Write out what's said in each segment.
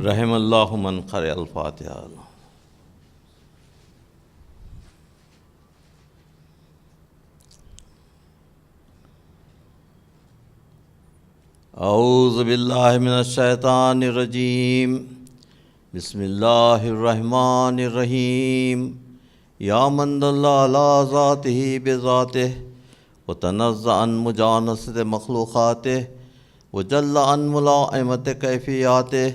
رحم اللہ من قرأ الفاتحہ۔ اعوذ باللہ من الشیطان الرجیم، بسم اللہ الرحمن الرحیم۔ یا من دل علی ذاتہ بذاتہ وتنزہ عن مجانست مخلوقاتہ وجل عن ملائمت کیفیاتہ،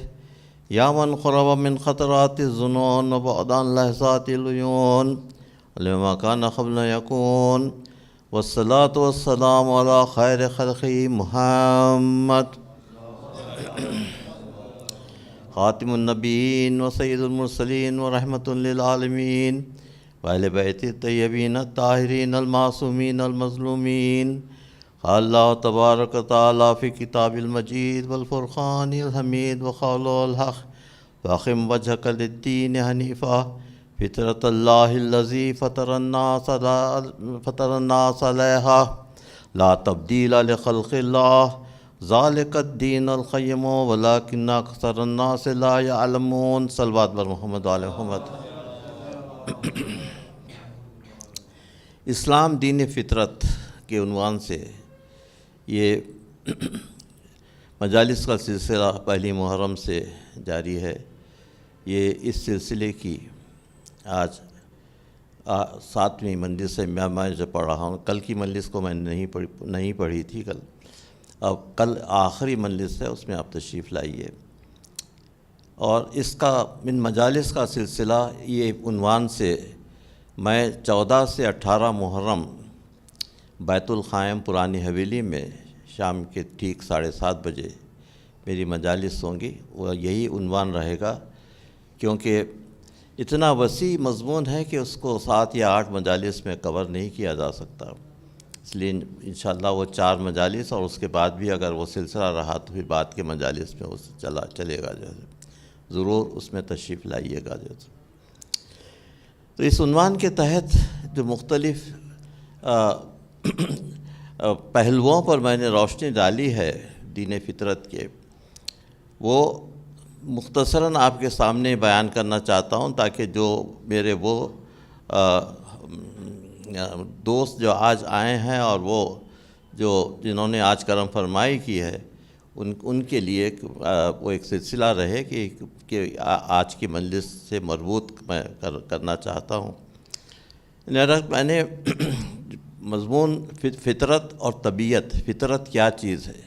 یا من قرب من خطرات الظنون وبعد عن لحظات العیون لما کان قبل یکون، والصلاة والسلام علی خیر خلقہ محمد خاتم النبیین و سید المرسلین و رحمۃ للعالمین واہل بیت الطیبین الطاہرین المعصومین المظلومین۔ قال اللہ تبارک و تعالیٰ فی کتاب المجید والفرقان الحمید وقول الحق واقم وجہک للدین حنیفا فطرۃ اللہ الذی فطر الناس علیہا لا تبدیل لخلق اللہ ذالک الدین القیم ولکن اکثر الناس لا یعلمون۔ صلوات بر محمد و آل محمد۔ اسلام دین فطرت کے عنوان سے یہ مجالس کا سلسلہ پہلی محرم سے جاری ہے۔ یہ اس سلسلے کی آج 7ویں مجلس ہے۔ میں جو پڑھ رہا ہوں، کل کی مجلس کو میں نے نہیں پڑھی تھی کل، اب کل آخری مجلس ہے، اس میں آپ تشریف لائیے۔ اور اس کا من مجالس کا سلسلہ یہ عنوان سے میں 14 سے 18 محرم بیت الخائم پرانی حویلی میں شام کے ٹھیک 7:30 بجے میری مجالس ہوں گی۔ وہ یہی عنوان رہے گا، کیونکہ اتنا وسیع مضمون ہے کہ اس کو 7 یا 8 مجالس میں کور نہیں کیا جا سکتا، اس لیے انشاءاللہ وہ 4 مجالس اور اس کے بعد بھی اگر وہ سلسلہ رہا تو پھر بعد کے مجالس میں وہ چلے گا، ضرور اس میں تشریف لائیے گا۔ تو اس عنوان کے تحت جو مختلف پہلوؤں پر میں نے روشنی ڈالی ہے دین فطرت کے، وہ مختصراً آپ کے سامنے بیان کرنا چاہتا ہوں، تاکہ جو میرے وہ دوست جو آج آئے ہیں اور وہ جنہوں نے آج کرم فرمائی کی ہے ان کے لیے وہ ایک سلسلہ رہے کہ آج کی مجلس سے مربوط میں کرنا چاہتا ہوں۔ میں نے مضمون فطرت اور طبیعت، فطرت کیا چیز ہے؟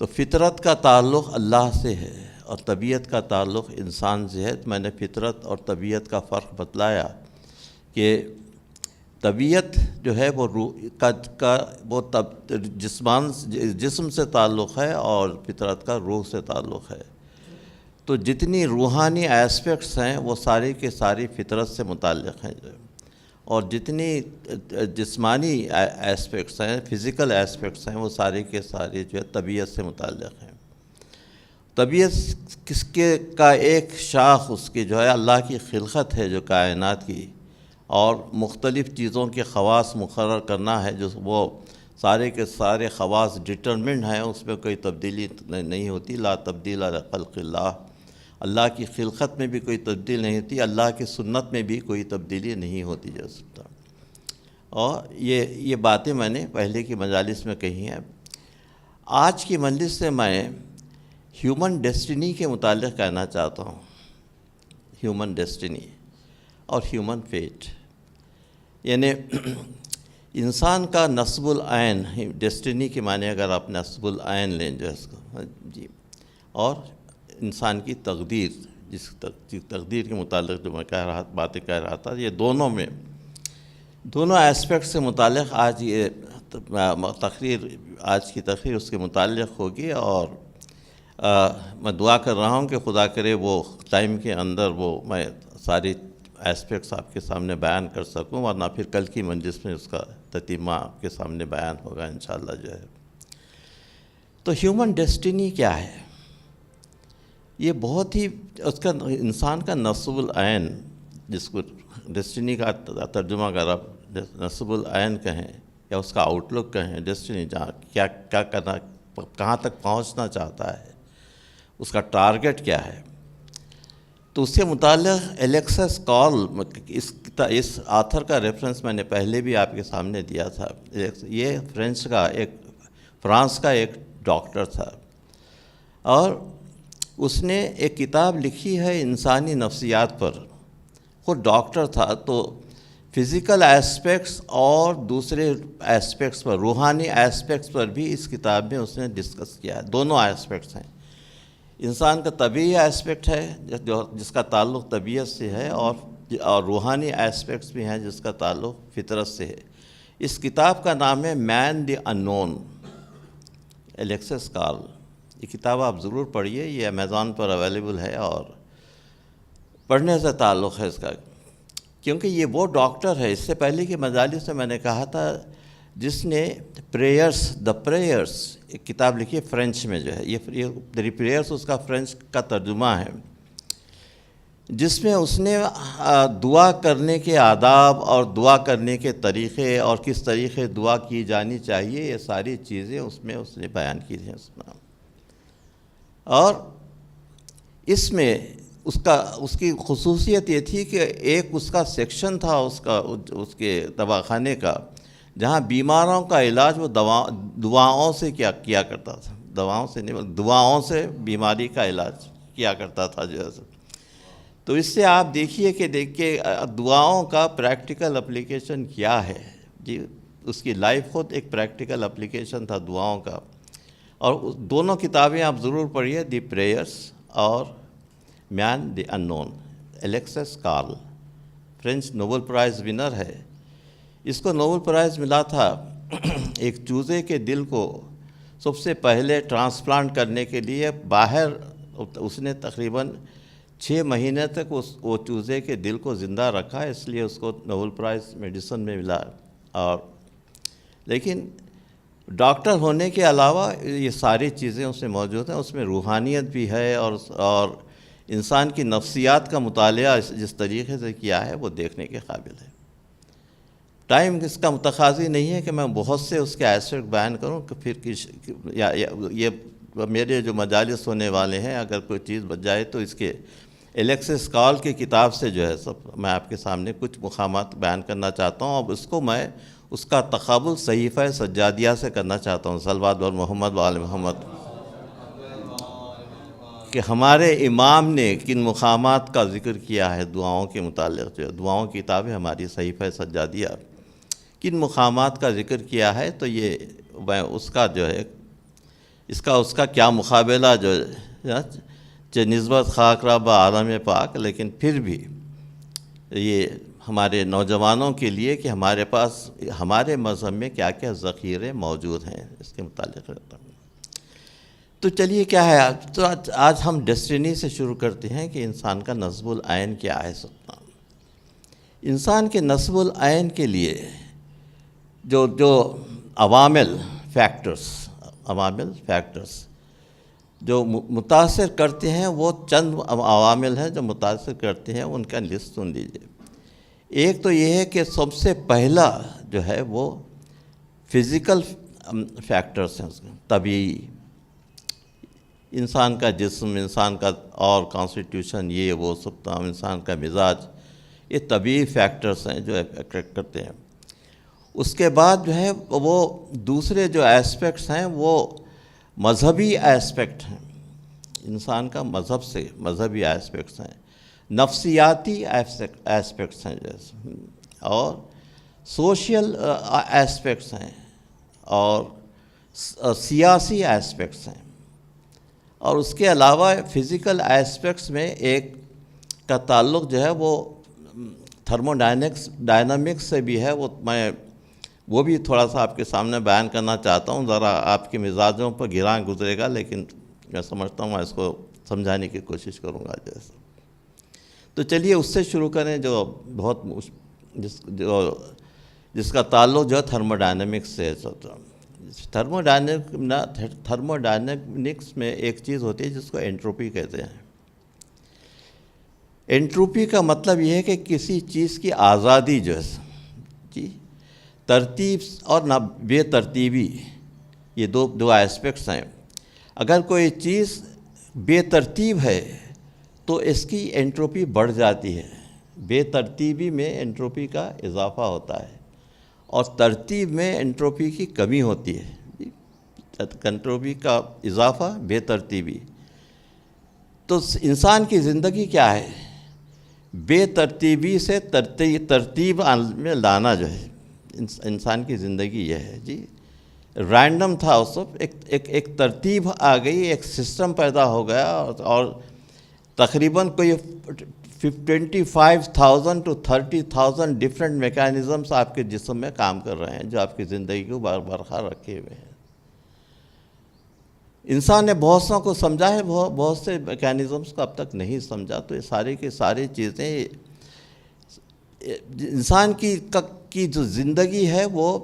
تو فطرت کا تعلق اللہ سے ہے اور طبیعت کا تعلق انسان سے ہے۔ تو میں نے فطرت اور طبیعت کا فرق بتلایا کہ طبیعت جو ہے وہ وہ جسم سے تعلق ہے اور فطرت کا روح سے تعلق ہے۔ تو جتنی روحانی ایسپیکٹس ہیں وہ ساری کے ساری فطرت سے متعلق ہیں، اور جتنی جسمانی ایسپیکٹس ہیں، فزیکل ایسپیکٹس ہیں، وہ ساری کے ساری جو ہے طبیعت سے متعلق ہیں۔ طبیعت کس کا ایک شاخ اس کی جو ہے اللہ کی خلقت ہے جو کائنات کی، اور مختلف چیزوں کے خواص مقرر کرنا ہے، جو وہ سارے کے سارے خواص ڈٹرمنڈ ہیں، اس میں کوئی تبدیلی نہیں ہوتی۔ لا تبدیل خلق اللہ، اللہ کی خلقت میں بھی کوئی تبدیلی نہیں ہوتی، اللہ کی سنت میں بھی کوئی تبدیلی نہیں ہوتی جیسا۔ اور یہ باتیں میں نے پہلے کی مجالس میں کہی ہیں۔ آج کی مجلس سے میں ہیومن ڈیسٹینی کے متعلق کہنا چاہتا ہوں، ہیومن ڈیسٹینی اور ہیومن فیٹ، یعنی انسان کا نصب العین، ڈیسٹینی کے معنی اگر آپ نصب العین لیں جو ہے اس کو جی، اور انسان کی تقدیر، جس تقدیر کے متعلق جو میں باتیں کہہ رہا تھا، یہ دونوں ایسپیکٹ سے متعلق آج یہ آج کی تقریر اس کے متعلق ہوگی۔ اور میں دعا کر رہا ہوں کہ خدا کرے وہ ٹائم کے اندر وہ میں ساری ایسپیکٹس آپ کے سامنے بیان کر سکوں، ورنہ پھر کل کی مجلس میں اس کا تتمہ آپ کے سامنے بیان ہوگا انشاءاللہ جو ہے۔ تو ہیومن ڈیسٹینی کیا ہے؟ یہ بہت ہی اس کا انسان کا نصب العین، جس کو ڈیسٹینی کا ترجمہ اگر آپ نصب العین کہیں یا اس کا آؤٹ لک کہیں، ڈیسٹینی جہاں کیا کرنا، کہاں تک پہنچنا چاہتا ہے، اس کا ٹارگٹ کیا ہے. تو اس سے متعلق الیکسس کال، اس آتھر کا ریفرنس میں نے پہلے بھی آپ کے سامنے دیا تھا. یہ فرانس کا ایک ڈاکٹر تھا، اور اس نے ایک کتاب لکھی ہے انسانی نفسیات پر. خود ڈاکٹر تھا، تو فزیکل ایسپیکٹس اور دوسرے ایسپیکٹس پر، روحانی ایسپیکٹس پر بھی اس کتاب میں اس نے ڈسکس کیا ہے. دونوں ایسپیکٹس ہیں. انسان کا طبعی ایسپیکٹ ہے جس کا تعلق طبیعت سے ہے، اور روحانی ایسپیکٹس بھی ہیں جس کا تعلق فطرت سے ہے. اس کتاب کا نام ہے مین دی انون، الیکسس کارل. یہ کتاب آپ ضرور پڑھیے، یہ امیزون پر اویلیبل ہے، اور پڑھنے سے تعلق ہے اس کا. کیونکہ یہ وہ ڈاکٹر ہے، اس سے پہلے کی مجالس سے میں نے کہا تھا، جس نے دا پریئرس ایک کتاب لکھی ہے فرینچ میں، جو ہے یہ پریئرس اس کا فرینچ کا ترجمہ ہے، جس میں اس نے دعا کرنے کے آداب اور دعا کرنے کے طریقے اور کس طریقے دعا کی جانی چاہیے، یہ ساری چیزیں اس نے بیان کی ہیں. اور اس میں اس کی خصوصیت یہ تھی کہ ایک اس کا سیکشن تھا اس کے دواخانے کا، جہاں بیماروں کا علاج وہ دعاؤں سے کیا کرتا تھا. دعاؤں سے بیماری کا علاج کیا کرتا تھا جو ہے. تو اس سے آپ دیکھیے کہ دعاؤں کا پریکٹیکل اپلیکیشن کیا ہے. جی، اس کی لائف خود ایک پریکٹیکل اپلیکیشن تھا دعاؤں کا. اور دونوں کتابیں آپ ضرور پڑھیے، دی پریئرس اور man the unknown. Alexis Carrel French Nobel prize winner ہے. اس کو نوبل پرائز ملا تھا ایک چوزے کے دل کو سب سے پہلے ٹرانسپلانٹ کرنے کے لیے باہر. اس نے تقریباً 6 مہینے تک وہ چوزے کے دل کو زندہ رکھا، اس لیے اس کو نوبل پرائز میڈیسن میں ملا. لیکن ڈاکٹر ہونے کے علاوہ یہ ساری چیزیں اس میں موجود ہیں. اس میں روحانیت بھی ہے، اور انسان کی نفسیات کا مطالعہ جس طریقے سے کیا ہے وہ دیکھنے کے قابل ہے. ٹائم اس کا متقاضی نہیں ہے کہ میں بہت سے اس کے ایسپیکٹ بیان کروں، کہ پھر یہ میرے جو مجالس ہونے والے ہیں، اگر کوئی چیز بچ جائے تو اس کے الیکسس کارل کی کتاب سے جو ہے میں آپ کے سامنے کچھ مقامات بیان کرنا چاہتا ہوں. اب اس کو میں اس کا تقابل صحیفہ سجادیہ سے کرنا چاہتا ہوں، صلوات بر محمد و آل محمد، کہ ہمارے امام نے کن مقامات کا ذکر کیا ہے دعاؤں کے متعلق. جو دعاؤں کی کتاب ہے ہماری صحیفہ سجادیہ، کن مقامات کا ذکر کیا ہے. تو یہ میں اس کا جو ہے اس کا کیا مقابلہ جو نسبت خاک رب عالم پاک، لیکن پھر بھی یہ ہمارے نوجوانوں کے لیے کہ ہمارے پاس ہمارے مذہب میں کیا کیا ذخیرے موجود ہیں اس کے متعلق رہتا ہوں. تو چلیے کیا ہے، تو آج ہم ڈیسٹینی سے شروع کرتے ہیں کہ انسان کا نصب العین کیا ہے. انسان کے نصب العین کے لیے جو عوامل فیکٹرز جو متاثر کرتے ہیں، وہ چند عوامل ہیں جو متاثر کرتے ہیں، ان کا لسٹ سن لیجیے. ایک تو یہ ہے کہ سب سے پہلا جو ہے وہ فزیکل فیکٹرز ہیں، طبیعی، انسان کا جسم، انسان کا اور کانسٹیٹیوشن، یہ وہ سب تمام، انسان کا مزاج، یہ طبیعی فیکٹرز ہیں جو افیکٹ کرتے ہیں. اس کے بعد جو ہے وہ دوسرے جو ایسپیکٹس ہیں وہ مذہبی ایسپیکٹ ہیں. انسان کا مذہب سے مذہبی ایسپیکٹس ہیں، نفسیاتی ایسپیکٹس ہیں جیسے، اور سوشل ایسپیکٹس ہیں، اور سیاسی ایسپیکٹس ہیں. اور اس کے علاوہ فزیکل ایسپیکٹس میں ایک کا تعلق جو ہے وہ ڈائنامکس سے بھی ہے. میں وہ بھی تھوڑا سا آپ کے سامنے بیان کرنا چاہتا ہوں. ذرا آپ کے مزاجوں پر گراں گزرے گا، لیکن میں سمجھتا ہوں میں اس کو سمجھانے کی کوشش کروں گا جیسے. تو چلیے اس سے شروع کریں جو بہت جس کا تعلق جو ہے تھرموڈائنمکس سے. تھرموڈائنمکس میں ایک چیز ہوتی ہے جس کو انٹروپی کہتے ہیں. انٹروپی کا مطلب یہ ہے کہ کسی چیز کی آزادی جو ہے، جی، ترتیب اور نہ بے ترتیبی، یہ دو ایسپیکٹس ہیں. اگر کوئی چیز بے ترتیب ہے تو اس کی انٹروپی بڑھ جاتی ہے، بے ترتیبی میں انٹروپی کا اضافہ ہوتا ہے، اور ترتیب میں انٹروپی کی کمی ہوتی ہے۔ انٹروپی کا اضافہ، بے ترتیبی۔ تو انسان کی زندگی کیا ہے؟ بے ترتیبی سے ترتیب میں لانا جو ہے انسان کی زندگی یہ ہے جی۔ رینڈم تھا اس وقت، ایک ترتیب آ گئی، ایک سسٹم پیدا ہو گیا، اور تقریباً کوئی 25,000 to 30,000 ڈفرینٹ میکانزمس آپ کے جسم میں کام کر رہے ہیں جو آپ کی زندگی کو برقرار رکھے ہوئے ہیں۔ انسان نے بہت سو کو سمجھا ہے، بہت سے میکانزمس کو اب تک نہیں سمجھا۔ تو یہ ساری کی ساری چیزیں انسان کی جو زندگی ہے وہ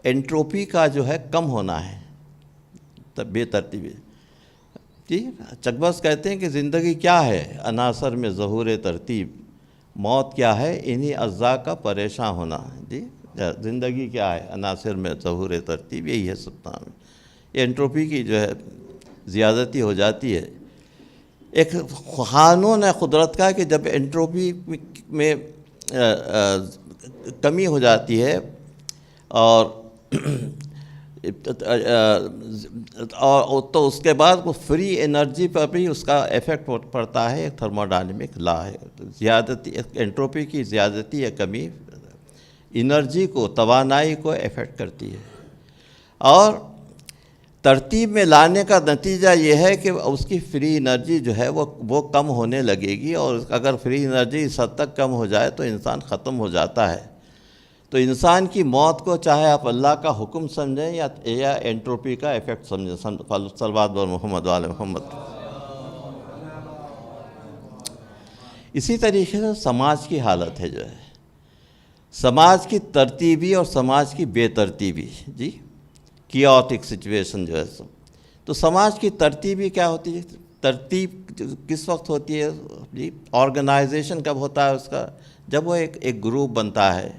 انٹروپی کا جو ہے کم ہونا ہے، بے ترتیبی جی۔ چکباس کہتے ہیں کہ زندگی کیا ہے؟ عناصر میں ظہور ترتیب، موت کیا ہے؟ انہی اجزاء کا پریشاں ہونا جی۔ زندگی کیا ہے؟ عناصر میں ظہور ترتیب، یہی ہے سب نام۔ یہ انٹروپی کی جو ہے زیادتی ہو جاتی ہے۔ ایک قانون ہے قدرت کا کہ جب انٹروپی میں کمی ہو جاتی ہے اور تو اس کے بعد وہ فری انرجی پر بھی اس کا ایفیکٹ پڑتا ہے، ایک تھرمو ڈائنمک لا ہے۔ زیادتی، انٹروپی کی زیادتی یا کمی انرجی کو، توانائی کو ایفیکٹ کرتی ہے، اور ترتیب میں لانے کا نتیجہ یہ ہے کہ اس کی فری انرجی جو ہے وہ کم ہونے لگے گی، اور اگر فری انرجی اس حد تک کم ہو جائے تو انسان ختم ہو جاتا ہے۔ تو انسان کی موت کو چاہے آپ اللہ کا حکم سمجھیں یا انٹروپی کا ایفیکٹ سمجھیں۔ صلوات بر محمد وآل محمد۔ اسی طریقے سے سماج کی حالت ہے جو ہے، سماج کی ترتیبی اور سماج کی بے ترتیبی جی، کیوٹک سچویشن جو ہے سب۔ تو سماج کی ترتیبی کیا ہوتی ہے؟ ترتیب کس وقت ہوتی ہے جی؟ آرگنائزیشن کب ہوتا ہے اس کا؟ جب وہ ایک گروپ بنتا ہے،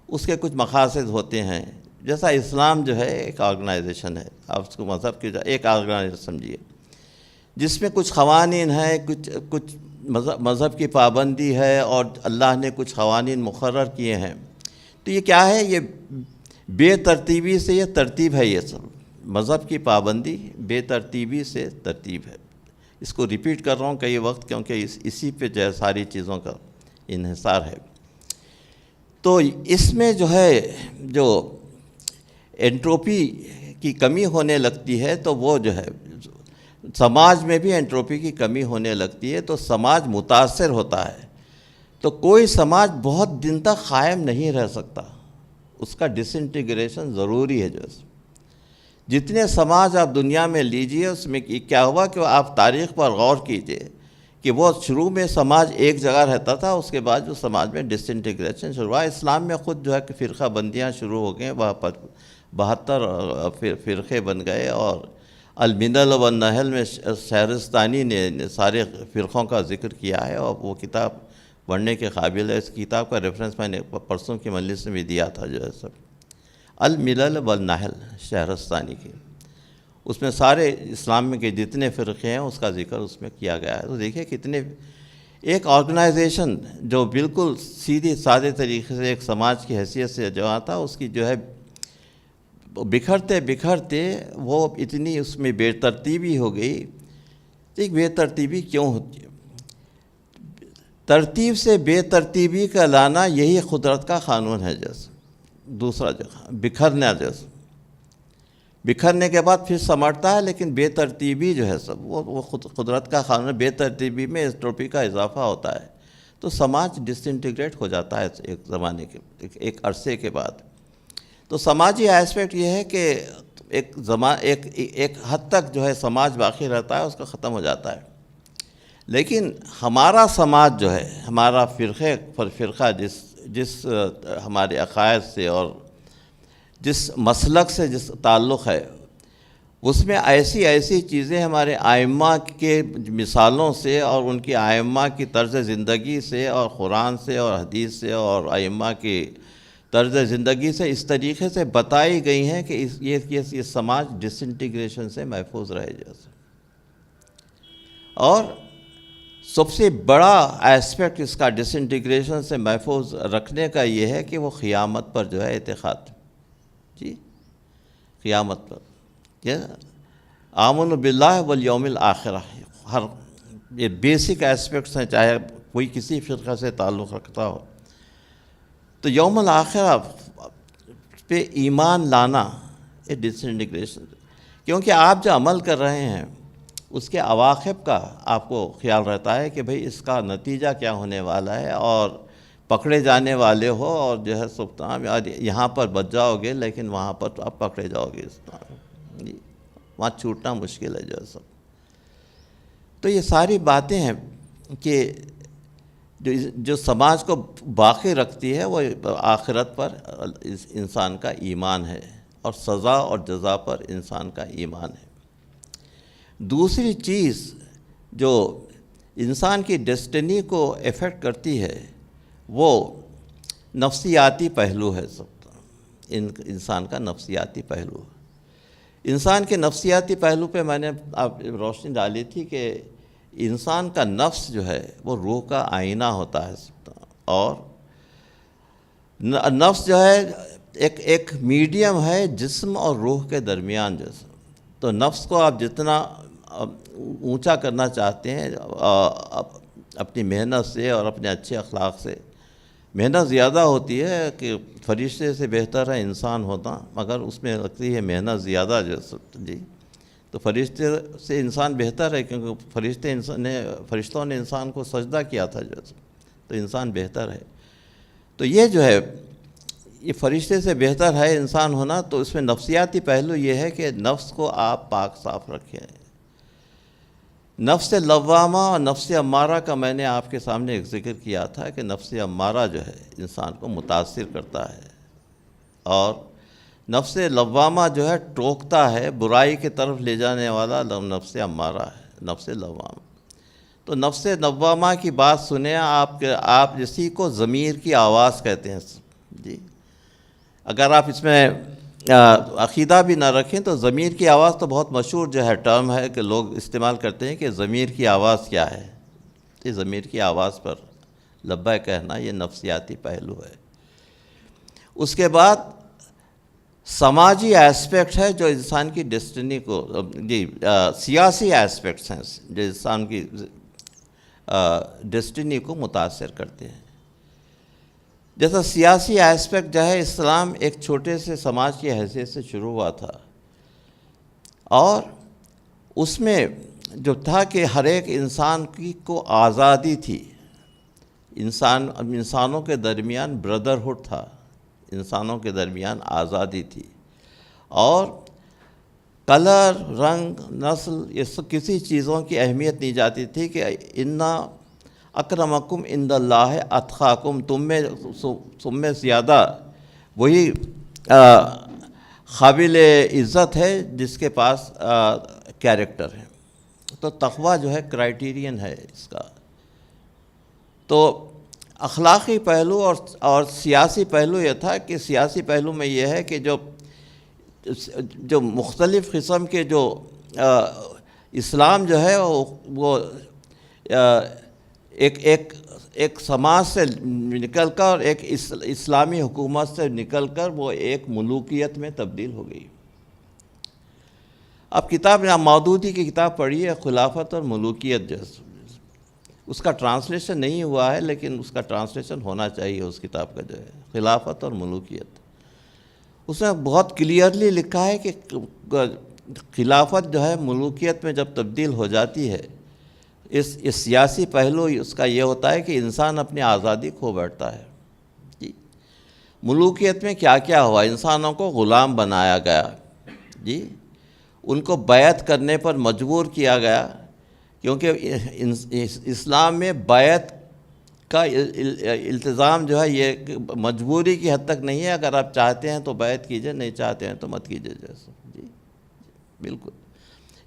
اس کے کچھ مقاصد ہوتے ہیں۔ جیسا اسلام جو ہے ایک آرگنائزیشن ہے، آپ اس کو مذہب کی ایک آرگنائزیشن سمجھیے، جس میں کچھ قوانین ہیں، کچھ مذہب کی پابندی ہے، اور اللہ نے کچھ قوانین مقرر کیے ہیں۔ تو یہ کیا ہے؟ یہ بے ترتیبی سے یہ ترتیب ہے، یہ سب مذہب کی پابندی بے ترتیبی سے ترتیب ہے۔ اس کو ریپیٹ کر رہا ہوں کئی وقت، کیونکہ اسی پہ جو ہے ساری چیزوں کا انحصار ہے۔ تو اس میں جو ہے جو انٹروپی کی کمی ہونے لگتی ہے، تو وہ جو ہے سماج میں بھی انٹروپی کی کمی ہونے لگتی ہے، تو سماج متاثر ہوتا ہے۔ تو کوئی سماج بہت دن تک قائم نہیں رہ سکتا، اس کا ڈس انٹیگریشن ضروری ہے۔ جتنے سماج آپ دنیا میں لیجئے، اس میں کیا ہوا کہ آپ تاریخ پر غور کیجئے کہ وہ شروع میں سماج ایک جگہ رہتا تھا، اس کے بعد جو سماج میں ڈس انٹیگریشن شروع ہوا۔ اسلام میں خود جو ہے کہ فرقہ بندیاں شروع ہو گئیں، وہاں پر 72 فرقے بن گئے، اور الملل والنحل میں شہرستانی نے سارے فرقوں کا ذکر کیا ہے، اور وہ کتاب پڑھنے کے قابل ہے۔ اس کتاب کا ریفرنس میں نے پرسوں کی مجلس میں بھی دیا تھا جو ہے سب، الملل والنحل شہرستانی کی۔ اس میں سارے اسلام میں کے جتنے فرقے ہیں اس کا ذکر اس میں کیا گیا ہے۔ تو دیکھیں کتنے ایک آرگنائزیشن جو بالکل سیدھی سادے طریقے سے ایک سماج کی حیثیت سے جو آتا، اس کی جو ہے بکھرتے وہ اتنی اس میں بے ترتیبی ہو گئی۔ ایک بے ترتیبی کیوں ہوتی ہے؟ ترتیب سے بے ترتیبی کا لانا یہی قدرت کا قانون ہے۔ جیسے دوسرا جگہ بکھرنا، جیسے بکھرنے کے بعد پھر سمٹتا ہے، لیکن بے ترتیبی جو ہے سب وہ قدرت کا قانون ہے۔ بے ترتیبی میں انٹروپی کا اضافہ ہوتا ہے، تو سماج ڈس انٹیگریٹ ہو جاتا ہے ایک زمانے کے، ایک عرصے کے بعد۔ تو سماجی ایسپیکٹ یہ ہے کہ ایک حد تک جو ہے سماج باقی رہتا ہے، اس کا ختم ہو جاتا ہے۔ لیکن ہمارا سماج جو ہے، ہمارا فرقہ جس ہمارے عقائد سے اور جس مسلک سے جس تعلق ہے، اس میں ایسی چیزیں ہمارے ائمہ کے مثالوں سے اور ان کی ائمہ کی طرز زندگی سے اور قرآن سے اور حدیث سے اور ائمہ کی طرز زندگی سے اس طریقے سے بتائی گئی ہیں کہ یہ سماج ڈس انٹیگریشن سے محفوظ رہے۔ جیسے اور سب سے بڑا ایسپیکٹ اس کا ڈس انٹیگریشن سے محفوظ رکھنے کا یہ ہے کہ وہ قیامت پر جو ہے اعتقاد، جی قیامت پر، کیا آمن باللہ والیوم الآخرہ، ہر یہ بیسک ایسپیکٹس ہیں، چاہے کوئی کسی فرقہ سے تعلق رکھتا ہو تو یوم الآخرہ پہ ایمان لانا یہ ڈس انٹیگریشن، کیونکہ آپ جو عمل کر رہے ہیں اس کے عواقب کا آپ کو خیال رہتا ہے کہ بھئی اس کا نتیجہ کیا ہونے والا ہے، اور پکڑے جانے والے ہو اور جو ہے سب تمام یہاں پر بچ جاؤ گے لیکن وہاں پر تو آپ پکڑے جاؤ گے، اس طرح جی وہاں چھوٹنا مشکل ہے جو ہے سب۔ تو یہ ساری باتیں ہیں کہ جو سماج کو باقی رکھتی ہے وہ آخرت پر انسان کا ایمان ہے، اور سزا اور جزا پر انسان کا ایمان ہے۔ دوسری چیز جو انسان کی ڈیسٹنی کو افیکٹ کرتی ہے وہ نفسیاتی پہلو ہے، سب انسان کا نفسیاتی پہلو۔ انسان کے نفسیاتی پہلو پہ میں نے آپ روشنی ڈالی تھی کہ انسان کا نفس جو ہے وہ روح کا آئینہ ہوتا ہے، اور نفس جو ہے ایک میڈیم ہے جسم اور روح کے درمیان جیسا۔ تو نفس کو آپ جتنا اونچا کرنا چاہتے ہیں اپنی محنت سے اور اپنے اچھے اخلاق سے، محنت زیادہ ہوتی ہے کہ فرشتے سے بہتر ہے انسان ہوتا، مگر اس میں لگتی ہے محنت زیادہ جیسا جی۔ تو فرشتے سے انسان بہتر ہے کیونکہ فرشتوں نے انسان کو سجدہ کیا تھا جیسا، تو انسان بہتر ہے۔ تو یہ جو ہے یہ فرشتے سے بہتر ہے انسان ہونا، تو اس میں نفسیاتی پہلو یہ ہے کہ نفس کو آپ پاک صاف رکھیں۔ نفس لوامہ اور نفس امارہ کا میں نے آپ کے سامنے ایک ذکر کیا تھا کہ نفس امارہ جو ہے انسان کو متاثر کرتا ہے، اور نفس لوامہ جو ہے ٹوکتا ہے، برائی کی طرف لے جانے والا نفس امارہ ہے، نفس لوامہ۔ تو نفس لوامہ کی بات سنیں آپ اسی کو ضمیر کی آواز کہتے ہیں جی۔ اگر آپ اس میں عقیدہ بھی نہ رکھیں تو ضمیر کی آواز تو بہت مشہور جو ہے ٹرم ہے کہ لوگ استعمال کرتے ہیں کہ ضمیر کی آواز کیا ہے۔ یہ ضمیر کی آواز پر لبیک کہنا یہ نفسیاتی پہلو ہے۔ اس کے بعد سماجی ایسپیکٹ ہے جو انسان کی ڈیسٹنی کو جی سیاسی ایسپیکٹس ہیں جو انسان کی ڈیسٹنی کو متاثر کرتے ہیں۔ جیسا سیاسی ایسپیکٹ جو ہے، اسلام ایک چھوٹے سے سماج کی حیثیت سے شروع ہوا تھا، اور اس میں جو تھا کہ ہر ایک انسان کو آزادی تھی، انسانوں کے درمیان بردرہڈ تھا، انسانوں کے درمیان آزادی تھی، اور کلر، رنگ، نسل یہ سب کسی چیزوں کی اہمیت نہیں جاتی تھی کہ انا اکرمکم عند اللہ اتقاکم، تم میں زیادہ وہی قابل عزت ہے جس کے پاس کیریکٹر ہے۔ تو تقویٰ جو ہے کرائیٹیرین ہے اس کا۔ تو اخلاقی پہلو اور سیاسی پہلو یہ تھا کہ سیاسی پہلو میں یہ ہے کہ جو مختلف قسم کے جو اسلام جو ہے وہ ایک سماج سے نکل کر ایک اسلامی حکومت سے نکل کر وہ ایک ملوکیت میں تبدیل ہو گئی۔ اب کتاب مودودی کی کتاب پڑھی ہے خلافت اور ملوکیت، جیسے اس کا ٹرانسلیشن نہیں ہوا ہے لیکن اس کا ٹرانسلیشن ہونا چاہیے اس کتاب کا، جو ہے خلافت اور ملوکیت۔ اس نے بہت کلیئرلی لکھا ہے کہ خلافت جو ہے ملوکیت میں جب تبدیل ہو جاتی ہے، اس سیاسی پہلو اس کا یہ ہوتا ہے کہ انسان اپنی آزادی کھو بیٹھتا ہے جی۔ ملوکیت میں کیا کیا ہوا؟ انسانوں کو غلام بنایا گیا جی، ان کو بیعت کرنے پر مجبور کیا گیا، کیونکہ اسلام میں بیعت کا التزام جو ہے یہ مجبوری کی حد تک نہیں ہے، اگر آپ چاہتے ہیں تو بیعت کیجئے، نہیں چاہتے ہیں تو مت کیجئے جیسے جی بالکل۔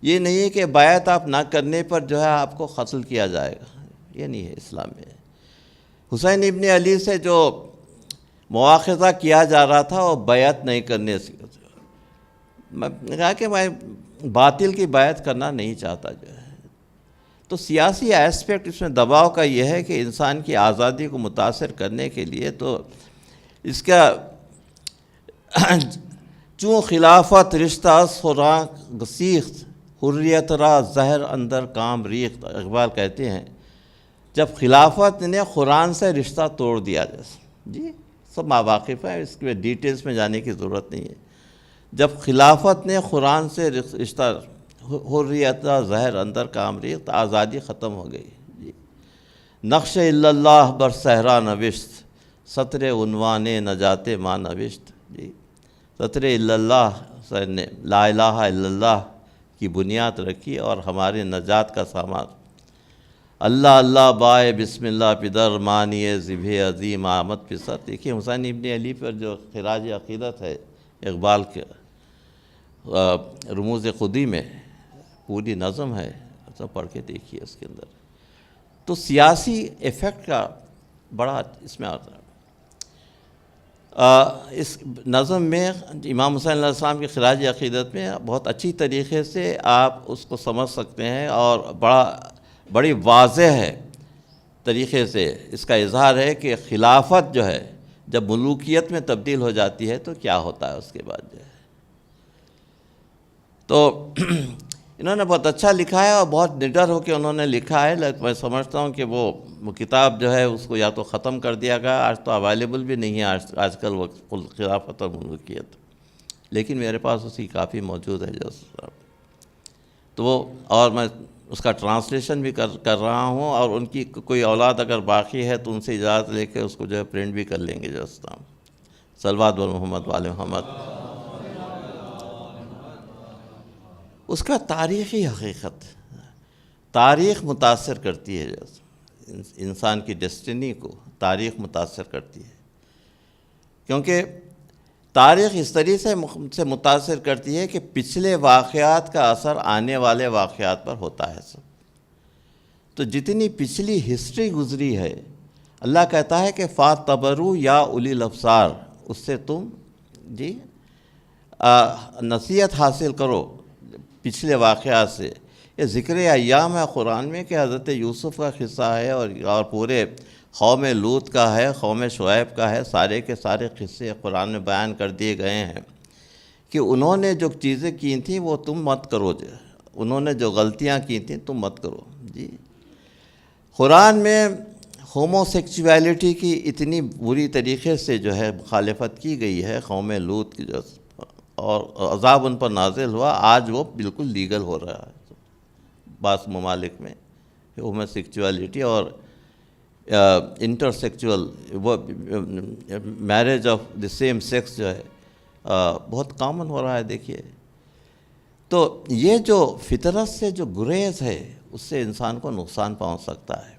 یہ نہیں ہے کہ بیعت آپ نہ کرنے پر جو ہے آپ کو قتل کیا جائے گا، یہ نہیں ہے اسلام میں۔ حسین ابن علی سے جو مواخذہ کیا جا رہا تھا وہ بیعت نہیں کرنے سے، میں نے کہا کہ میں باطل کی بیعت کرنا نہیں چاہتا جو ہے۔ تو سیاسی ایسپیکٹ اس میں دباؤ کا یہ ہے کہ انسان کی آزادی کو متاثر کرنے کے لیے تو اس کا چوں خلافت رشتہ خوراں گسیخت حریت را زہر اندر کام ریخت، اقبال کہتے ہیں جب خلافت نے قرآن سے رشتہ توڑ دیا، جیسے جی سب مواقف ہیں، اس کے ڈیٹیلز میں جانے کی ضرورت نہیں ہے، جب خلافت نے قرآن سے رشتہ حریت را زہر اندر کام ریخت، آزادی ختم ہو گئی جی۔ نقش اللہ بر صحرا نوشت سطر عنوان نجات ماں نوشت جی۔ سطر اللہ نے لا الہ الا اللہ کی بنیاد رکھی اور ہمارے نجات کا سامان اللہ اللہ بائے بسم اللہ پدر مانی ذبح عظیم آمد پسر۔ دیکھیے حسین ابن علی پر جو خراج عقیدت ہے اقبال کے رموز خودی میں پوری نظم ہے، سب پڑھ کے دیکھیے اس کے اندر، تو سیاسی ایفیکٹ کا بڑا اس میں آتا ہے۔ اس نظم میں امام حسین علیہ السلام کی خراج عقیدت میں بہت اچھی طریقے سے آپ اس کو سمجھ سکتے ہیں، اور بڑی واضح ہے طریقے سے اس کا اظہار ہے کہ خلافت جو ہے جب ملوکیت میں تبدیل ہو جاتی ہے تو کیا ہوتا ہے اس کے بعد جو ہے۔ تو انہوں نے بہت اچھا لکھا ہے اور بہت نڈر ہو کے انہوں نے لکھا ہے، لیکن میں سمجھتا ہوں کہ وہ کتاب جو ہے اس کو یا تو ختم کر دیا گیا، آج تو اویلیبل بھی نہیں ہے آج کل وہ خلافت اور ملوکیت، لیکن میرے پاس اس کی کافی موجود ہے تو وہ، اور میں اس کا ٹرانسلیشن بھی کر رہا ہوں، اور ان کی کوئی اولاد اگر باقی ہے تو ان سے اجازت لے کے اس کو جو ہے پرنٹ بھی کر لیں گے صلوات بر محمد وآل محمد۔ اس کا تاریخی حقیقت، تاریخ متاثر کرتی ہے، انسان کی ڈیسٹینی کو تاریخ متاثر کرتی ہے، کیونکہ تاریخ اس طریقے سے متاثر کرتی ہے کہ پچھلے واقعات کا اثر آنے والے واقعات پر ہوتا ہے سب۔ تو جتنی پچھلی ہسٹری گزری ہے، اللہ کہتا ہے کہ فَاتَّبَرُوا یا اولی الابصار، اس سے تم جی نصیحت حاصل کرو پچھلے واقعات سے۔ یہ ذکر ایام ہے قرآن میں کہ حضرت یوسف کا قصہ ہے، اور پورے قوم لوط کا ہے، قوم شعیب کا ہے، سارے کے سارے قصے قرآن میں بیان کر دیے گئے ہیں کہ انہوں نے جو چیزیں کی تھیں وہ تم مت کرو، انہوں نے جو غلطیاں کی تھیں تم مت کرو جی۔ قرآن میں ہومو سیکچویلٹی کی اتنی بری طریقے سے جو ہے مخالفت کی گئی ہے قوم لوط کی، جو اور عذاب ان پر نازل ہوا، آج وہ بالکل لیگل ہو رہا ہے بعض ممالک میں ہومو سیکچویلٹی اور انٹر سیکچول وہ marriage of the same sex جو ہے بہت کامن ہو رہا ہے۔ دیکھیے تو یہ جو فطرت سے جو گریز ہے اس سے انسان کو نقصان پہنچ سکتا ہے۔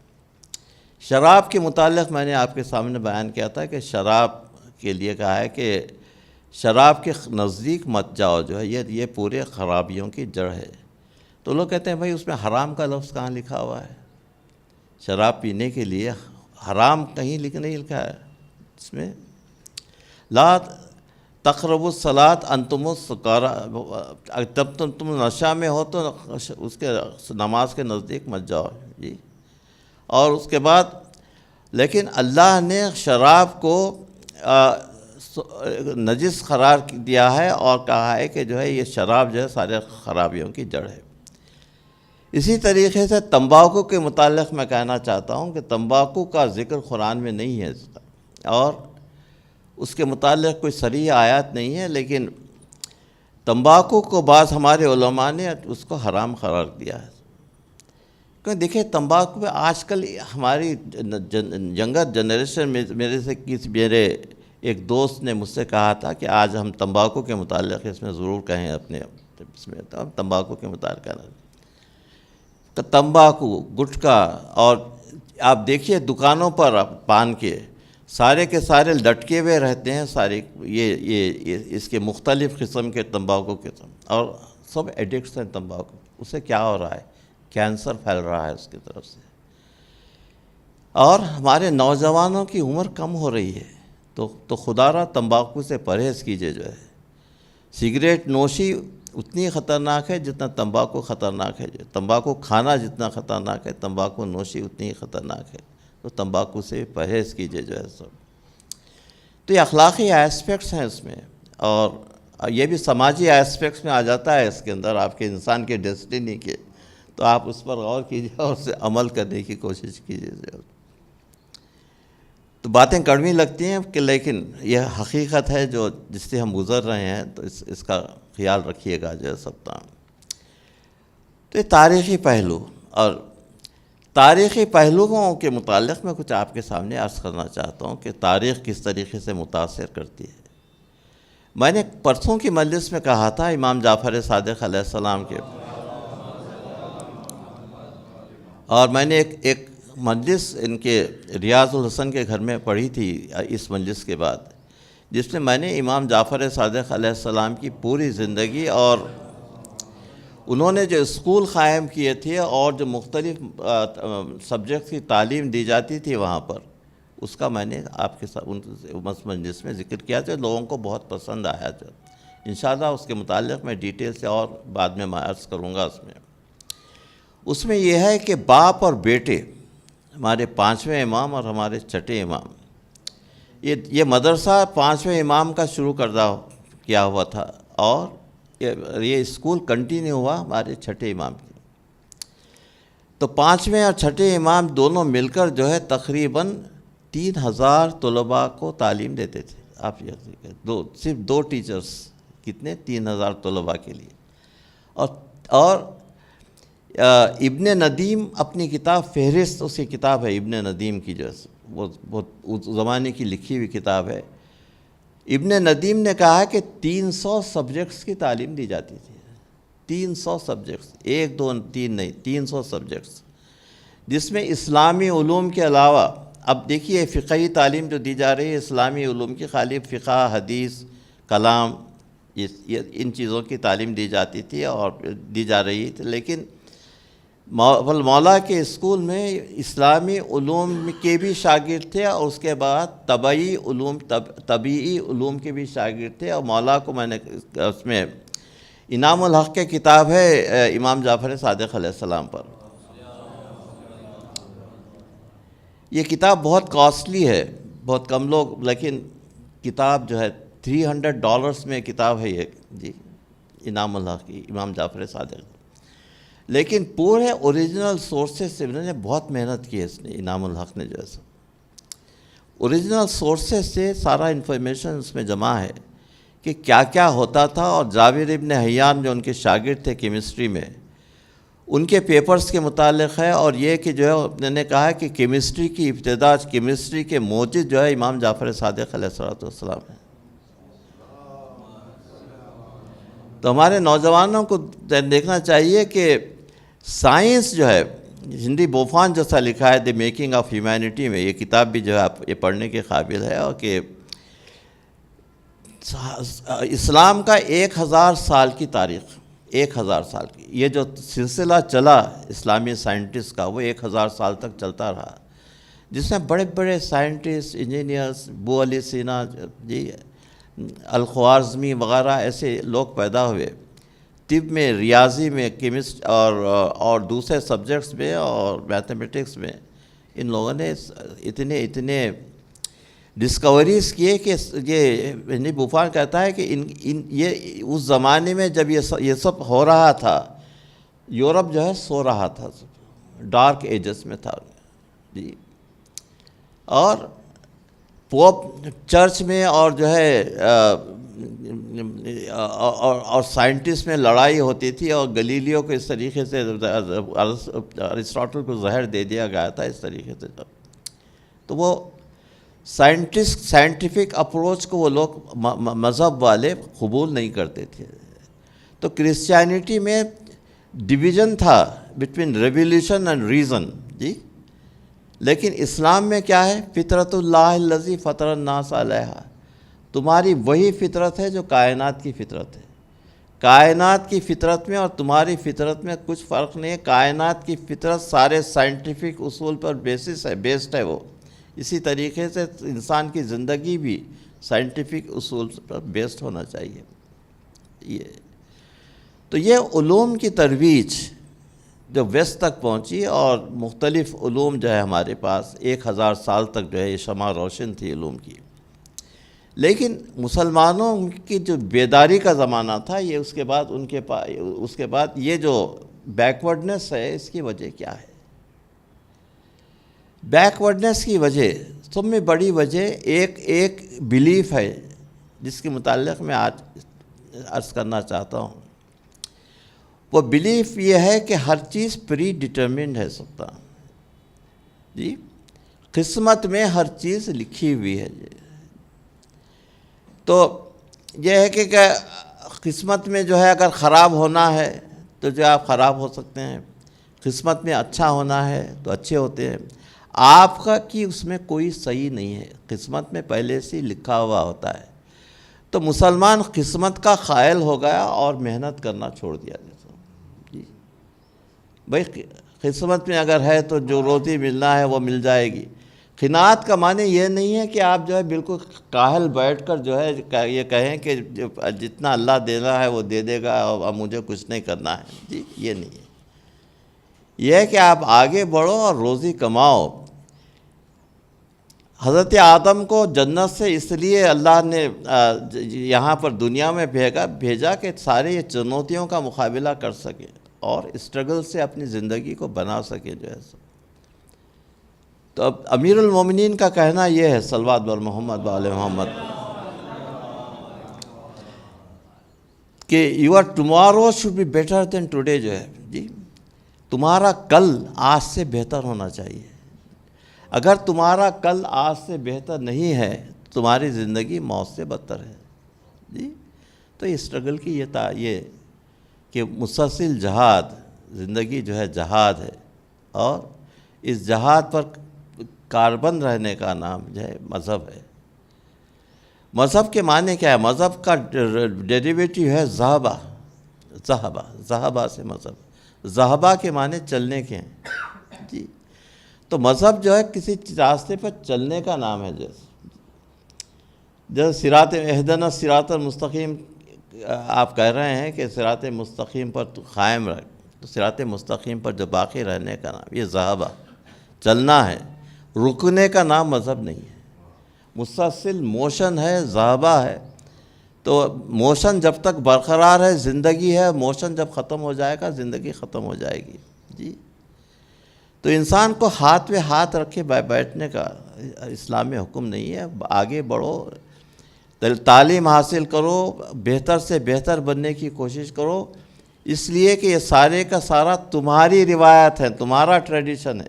شراب کے متعلق میں نے آپ کے سامنے بیان کیا تھا کہ شراب کے لیے کہا ہے کہ شراب کے نزدیک مت جاؤ، جو ہے یہ پورے خرابیوں کی جڑ ہے۔ تو لوگ کہتے ہیں بھائی اس میں حرام کا لفظ کہاں لکھا ہوا ہے؟ شراب پینے کے لیے حرام کہیں نہیں لکھا ہے اس میں۔ لا تقربوا الصلاۃ انتم سکارى، جب تم نشہ میں ہو تو اس کے نماز کے نزدیک مت جاؤ جی۔ اور اس کے بعد لیکن اللہ نے شراب کو نجس قرار دیا ہے اور کہا ہے کہ جو ہے یہ شراب جو ہے سارے خرابیوں کی جڑ ہے۔ اسی طریقے سے تمباکو کے متعلق میں کہنا چاہتا ہوں کہ تمباکو کا ذکر قرآن میں نہیں ہے، اور اس کے متعلق کوئی صریح آیات نہیں ہے، لیکن تمباکو کو بعض ہمارے علماء نے اس کو حرام قرار دیا ہے۔ کیونکہ دیکھیں تمباکو میں آج کل ہماری ینگر جنریشن میں میرے ایک دوست نے مجھ سے کہا تھا کہ آج ہم تمباکو کے متعلق اس میں ضرور کہیں اپنے اس میں تمباکو کے متعلق کہنا، تمباکو گٹکا، اور آپ دیکھیے دکانوں پر پان کے سارے لٹکے ہوئے رہتے ہیں، سارے یہ اس کے مختلف قسم کے تمباکو قسم، اور سب ایڈکٹس ہیں تمباکو۔ اس سے کیا ہو رہا ہے؟ کینسر پھیل رہا ہے اس کی طرف سے، اور ہمارے نوجوانوں کی عمر کم ہو رہی ہے، تو خدا را تمباکو سے پرہیز کیجیے۔ جو ہے سگریٹ نوشی اتنی خطرناک ہے جتنا تمباکو خطرناک ہے. تمباکو کھانا جتنا خطرناک ہے, تمباکو نوشی اتنی ہی خطرناک ہے. تو تمباکو سے پرہیز کیجیے جو ہے سب. تو یہ اخلاقی ایسپیکٹس ہیں اس میں, اور یہ بھی سماجی ایسپیکٹس میں آ جاتا ہے اس کے اندر, آپ کے انسان کے ڈیسٹینی کے. تو آپ اس پر غور کیجیے اور اسے عمل کرنے کی کوشش کیجیے. تو باتیں کڑوی لگتی ہیں کہ لیکن یہ حقیقت ہے جو جس سے ہم گزر رہے ہیں, تو اس کا خیال رکھیے گا جو ہے سب تام. تو یہ تاریخی پہلو, اور تاریخی پہلوؤں کے متعلق میں کچھ آپ کے سامنے عرض کرنا چاہتا ہوں کہ تاریخ کس طریقے سے متاثر کرتی ہے. میں نے پرسوں کی مجلس میں کہا تھا امام جعفر صادق علیہ السلام کے, اور میں نے ایک مجلس ان کے ریاض الحسن کے گھر میں پڑھی تھی اس مجلس کے بعد, جس میں نے امام جعفر صادق علیہ السلام کی پوری زندگی اور انہوں نے جو اسکول قائم کیے تھے اور جو مختلف سبجیکٹ کی تعلیم دی جاتی تھی وہاں پر, اس کا میں نے آپ کے ساتھ مجلس میں ذکر کیا جو لوگوں کو بہت پسند آیا. جو انشاءاللہ اس کے متعلق میں ڈیٹیل سے اور بعد میں عرض کروں گا. اس میں یہ ہے کہ باپ اور بیٹے, ہمارے 5ویں امام اور ہمارے 6ٹھے امام, یہ مدرسہ 5ویں امام کا شروع کیا ہوا تھا, اور یہ اسکول کنٹینیو ہوا ہمارے 6ٹھے امام کی. تو 5ویں اور 6ٹھے امام دونوں مل کر جو ہے تقریباً 3000 طلباء کو تعلیم دیتے تھے. آپ صرف 2 ٹیچرز, کتنے 3000 طلباء کے لیے. اور ابن ندیم اپنی کتاب فہرست, اس کی کتاب ہے ابن ندیم کی, جو وہ بہت زمانے کی لکھی ہوئی کتاب ہے. ابن ندیم نے کہا کہ 300 سبجیکٹس کی تعلیم دی جاتی تھی. 300 سبجیکٹس, 1 2 3 نہیں, 300 سبجیکٹس, جس میں اسلامی علوم کے علاوہ, اب دیکھیے فقہی تعلیم جو دی جا رہی ہے اسلامی علوم کی, خالی فقہ, حدیث, کلام, ان چیزوں کی تعلیم دی جاتی تھی اور دی جا رہی تھی. لیکن مولا کے اسکول میں اسلامی علوم کے بھی شاگرد تھے, اور اس کے بعد طبعی علوم کے بھی شاگرد تھے. اور مولا کو میں نے اس میں انعام الحق کی کتاب ہے امام جعفر صادق علیہ السلام پر. یہ کتاب بہت کاسٹلی ہے, بہت کم لوگ, لیکن کتاب جو ہے $300 میں کتاب ہے یہ جی, انعام الحق کی امام جعفر صادق. لیکن پورے اوریجنل سورسز سے انہوں نے بہت محنت کی ہے. اس نے امام الحق نے جو ہے اوریجنل سورسز سے سارا انفارمیشن اس میں جمع ہے کہ کیا کیا ہوتا تھا. اور جابر ابن حیان جو ان کے شاگرد تھے کیمسٹری میں, ان کے پیپرز کے متعلق ہے. اور یہ کہ جو ہے انہوں نے کہا کہ کیمسٹری کی ابتدا, کیمسٹری کے موجد جو ہے امام جعفر صادق علیہ السلام ہے. تو ہمارے نوجوانوں کو دیکھنا چاہیے کہ سائنس جو ہے, ہندی بوفان جیسا لکھا ہے دی میکنگ آف ہیومینٹی میں, یہ کتاب بھی جو ہے آپ یہ پڑھنے کے قابل ہے. اور کہ اسلام کا 1000 سال کی تاریخ, 1000 سال کی یہ جو سلسلہ چلا اسلامی سائنٹسٹ کا, وہ 1000 سال تک چلتا رہا, جس میں بڑے بڑے سائنٹسٹ, انجینئرز, ابو علی سینا جی, الخوارزمی وغیرہ ایسے لوگ پیدا ہوئے. طب میں, ریاضی میں, کیمسٹ اور دوسرے سبجیکٹس میں اور میتھمیٹکس میں ان لوگوں نے اتنے ڈسکوریز کیے کہ یہ ہندی بوفان کہتا ہے کہ یہ اس زمانے میں جب یہ سب ہو رہا تھا, یورپ جو ہے سو رہا تھا, ڈارک ایجز میں تھا جی. اور پوپ چرچ میں اور جو ہے اور سائنٹسٹ میں لڑائی ہوتی تھی, اور گلیلیو کو اس طریقے سے ارسطاٹل کو زہر دے دیا گیا تھا اس طریقے سے. تو وہ سائنٹیفک اپروچ کو وہ لوگ مذہب والے قبول نہیں کرتے تھے. تو کرسچینٹی میں ڈویژن تھا بٹوین ریولیوشن اینڈ ریزن جی. لیکن اسلام میں کیا ہے, فطرت اللہ الذی فطر الناس علیہا, تمہاری وہی فطرت ہے جو کائنات کی فطرت ہے. کائنات کی فطرت میں اور تمہاری فطرت میں کچھ فرق نہیں ہے. کائنات کی فطرت سارے سائنٹیفک اصول پر بیسڈ ہے وہ. اسی طریقے سے انسان کی زندگی بھی سائنٹیفک اصول پر بیسڈ ہونا چاہیے. یہ تو یہ علوم کی ترویج جو ویسٹ تک پہنچی، اور مختلف علوم جو ہے ہمارے پاس 1000 سال تک جو ہے یہ شمع روشن تھی علوم کی، لیکن مسلمانوں کی جو بیداری کا زمانہ تھا یہ اس کے بعد یہ جو بیکورڈنس ہے، اس کی وجہ کیا ہے؟ بیکورڈنس کی وجہ سب میں بڑی وجہ ایک بیلیف ہے جس کے متعلق میں آج عرض کرنا چاہتا ہوں۔ وہ بیلیف یہ ہے کہ ہر چیز پری ڈٹرمنڈ ہے سکتا جی، قسمت میں ہر چیز لکھی ہوئی ہے جی۔ تو یہ ہے کہ قسمت میں جو ہے اگر خراب ہونا ہے تو جو آپ خراب ہو سکتے ہیں، قسمت میں اچھا ہونا ہے تو اچھے ہوتے ہیں، آپ کا کہ اس میں کوئی صحیح نہیں ہے، قسمت میں پہلے سے لکھا ہوا ہوتا ہے۔ تو مسلمان قسمت کا قائل ہو گیا اور محنت کرنا چھوڑ دیا جی، بھائی قسمت میں اگر ہے تو جو روزی ملنا ہے وہ مل جائے گی۔ قناعت کا معنی یہ نہیں ہے کہ آپ جو ہے بالکل کاہل بیٹھ کر جو ہے یہ کہیں کہ جتنا اللہ دینا ہے وہ دے دے گا اور مجھے کچھ نہیں کرنا ہے جی، یہ نہیں ہے۔ یہ ہے کہ آپ آگے بڑھو اور روزی کماؤ۔ حضرت آدم کو جنت سے اس لیے اللہ نے یہاں پر دنیا میں بھیجا کہ سارے یہ چنوتیوں کا مقابلہ کر سکے اور اسٹرگل سے اپنی زندگی کو بنا سکے جو ہے۔ تو اب امیر المومنین کا کہنا یہ ہے صلوات بر محمد و آل محمد کہ your tomorrow should be better than today جو ہے جی، تمہارا کل آج سے بہتر ہونا چاہیے۔ اگر تمہارا کل آج سے بہتر نہیں ہے تمہاری زندگی موت سے بدتر ہے جی۔ تو یہ اسٹرگل کی یہ کہ مسلسل جہاد، زندگی جو ہے جہاد ہے، اور اس جہاد پر کاربند رہنے کا نام جو ہے مذہب ہے۔ مذہب کے معنی کیا ہے؟ مذہب کا ڈیریویٹو ہے ذہبہ، ذہبہ سے مذہب، ذہبہ کے معنی چلنے کے ہیں جی۔ تو مذہب جو ہے کسی راستے پر چلنے کا نام ہے، جیسے صراط اہدنا الصراط المستقیم آپ کہہ رہے ہیں کہ صراط مستقیم پر قائم رہ، تو صراط مستقیم پر جو باقی رہنے کا نام یہ ذہبہ، چلنا ہے، رکنے کا نام مذہب نہیں ہے۔ مسلسل موشن ہے، ذہبہ ہے۔ تو موشن جب تک برقرار ہے زندگی ہے، موشن جب ختم ہو جائے گا زندگی ختم ہو جائے گی جی۔ تو انسان کو ہاتھ پہ ہاتھ رکھے بیٹھنے کا اسلام میں حکم نہیں ہے۔ آگے بڑھو، تعلیم حاصل کرو، بہتر سے بہتر بننے کی کوشش کرو، اس لیے کہ یہ سارے کا سارا تمہاری روایت ہے، تمہارا ٹریڈیشن ہے۔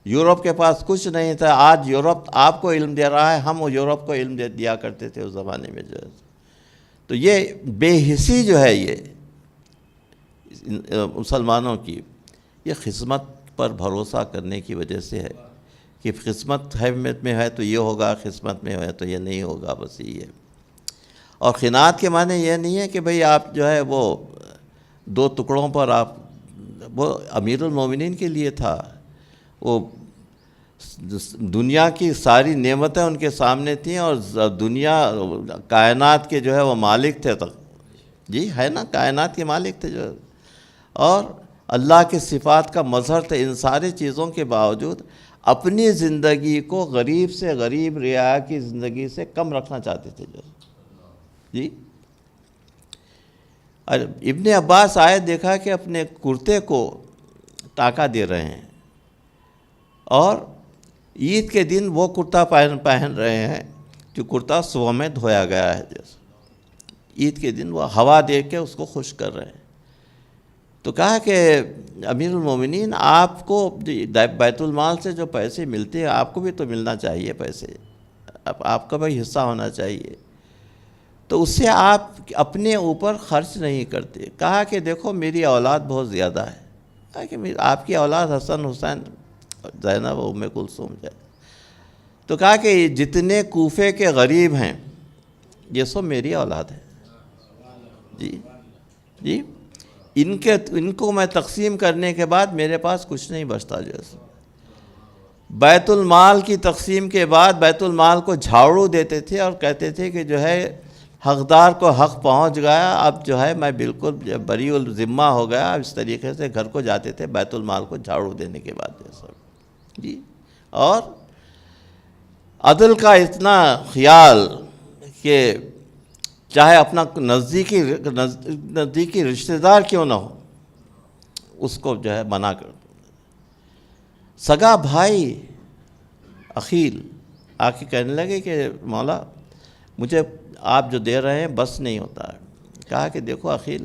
یورپ کے پاس کچھ نہیں تھا، آج یورپ آپ کو علم دے رہا ہے، ہم یورپ کو علم دیا کرتے تھے اس زمانے میں جو ہے۔ تو یہ بے حسی جو ہے یہ مسلمانوں کی، یہ قسمت پر بھروسہ کرنے کی وجہ سے ہے کہ قسمت میں ہے تو یہ ہوگا، قسمت میں ہے تو یہ نہیں ہوگا، بس یہ ہے۔ اور قناعت کے معنی یہ نہیں ہے کہ بھئی آپ جو ہے وہ دو ٹکڑوں پر آپ، وہ امیر المومنین کے لیے تھا، وہ دنیا کی ساری نعمتیں ان کے سامنے تھیں اور دنیا کائنات کے جو ہے وہ مالک تھے تک جی، ہے نا، کائنات کے مالک تھے جو، اور اللہ کی صفات کا مظہر تھے۔ ان ساری چیزوں کے باوجود اپنی زندگی کو غریب سے غریب رعایا کی زندگی سے کم رکھنا چاہتے تھے جو جی۔ ابن عباس آئے، دیکھا کہ اپنے کرتے کو ٹاکا دے رہے ہیں اور عید کے دن وہ کرتا پہن رہے ہیں جو کرتا صبح میں دھویا گیا ہے، جیسے عید کے دن وہ ہوا دے کے اس کو خشک کر رہے ہیں۔ تو کہا کہ امیر المومنین آپ کو بیت المال سے جو پیسے ملتے ہیں آپ کو بھی تو ملنا چاہیے پیسے، آپ کا بھی حصہ ہونا چاہیے، تو اس سے آپ اپنے اوپر خرچ نہیں کرتے۔ کہا کہ دیکھو میری اولاد بہت زیادہ ہے، کہا کہ آپ کی اولاد حسن حسین زینب و ام کلثوم ہے، تو کہا کہ جتنے کوفے کے غریب ہیں یہ سب میری اولاد ہے جی جی۔ ان کو میں تقسیم کرنے کے بعد میرے پاس کچھ نہیں بچتا جیسے۔ بیت المال کی تقسیم کے بعد بیت المال کو جھاڑو دیتے تھے اور کہتے تھے کہ جو ہے حقدار کو حق پہنچ گیا، اب جو ہے میں بالکل بری الذمہ ہو گیا. اس طریقے سے گھر کو جاتے تھے بیت المال کو جھاڑو دینے کے بعد یہ سب. جی. اور عدل کا اتنا خیال کہ چاہے اپنا نزدیکی رشتہ دار کیوں نہ ہو اس کو جو ہے منع کر دو. سگا بھائی عقیل آ کے کہنے لگے کہ مولا مجھے آپ جو دے رہے ہیں بس نہیں ہوتا ہے. کہا کہ دیکھو عقیل،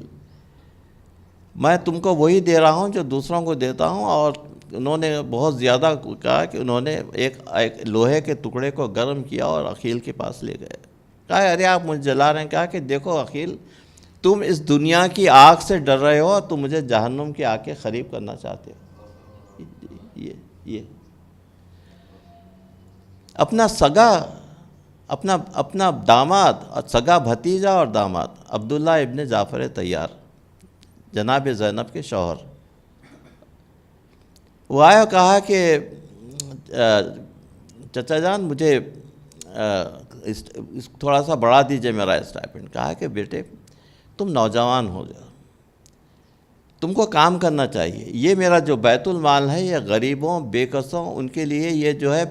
میں تم کو وہی دے رہا ہوں جو دوسروں کو دیتا ہوں. اور انہوں نے بہت زیادہ کہا کہ انہوں نے ایک لوہے کے ٹکڑے کو گرم کیا اور عقیل کے پاس لے گئے. کہا ارے آپ مجھے جلا رہے ہیں. کہا کہ دیکھو عقیل، تم اس دنیا کی آگ سے ڈر رہے ہو اور تم مجھے جہنم کی آگ کے قریب کرنا چاہتے ہو. یہ اپنا سگا، اپنا داماد اور سگا بھتیجا اور داماد عبداللہ ابن جعفر طیار جناب زینب کے شوہر، وہ آیا کہا کہ چچا جان مجھے تھوڑا سا بڑھا دیجئے میرا اسٹائپنڈ. کہا کہ بیٹے تم نوجوان ہو جاؤ، تم کو کام کرنا چاہیے. یہ میرا جو بیت المال ہے یہ غریبوں بے کسوں ان کے لیے، یہ جو ہے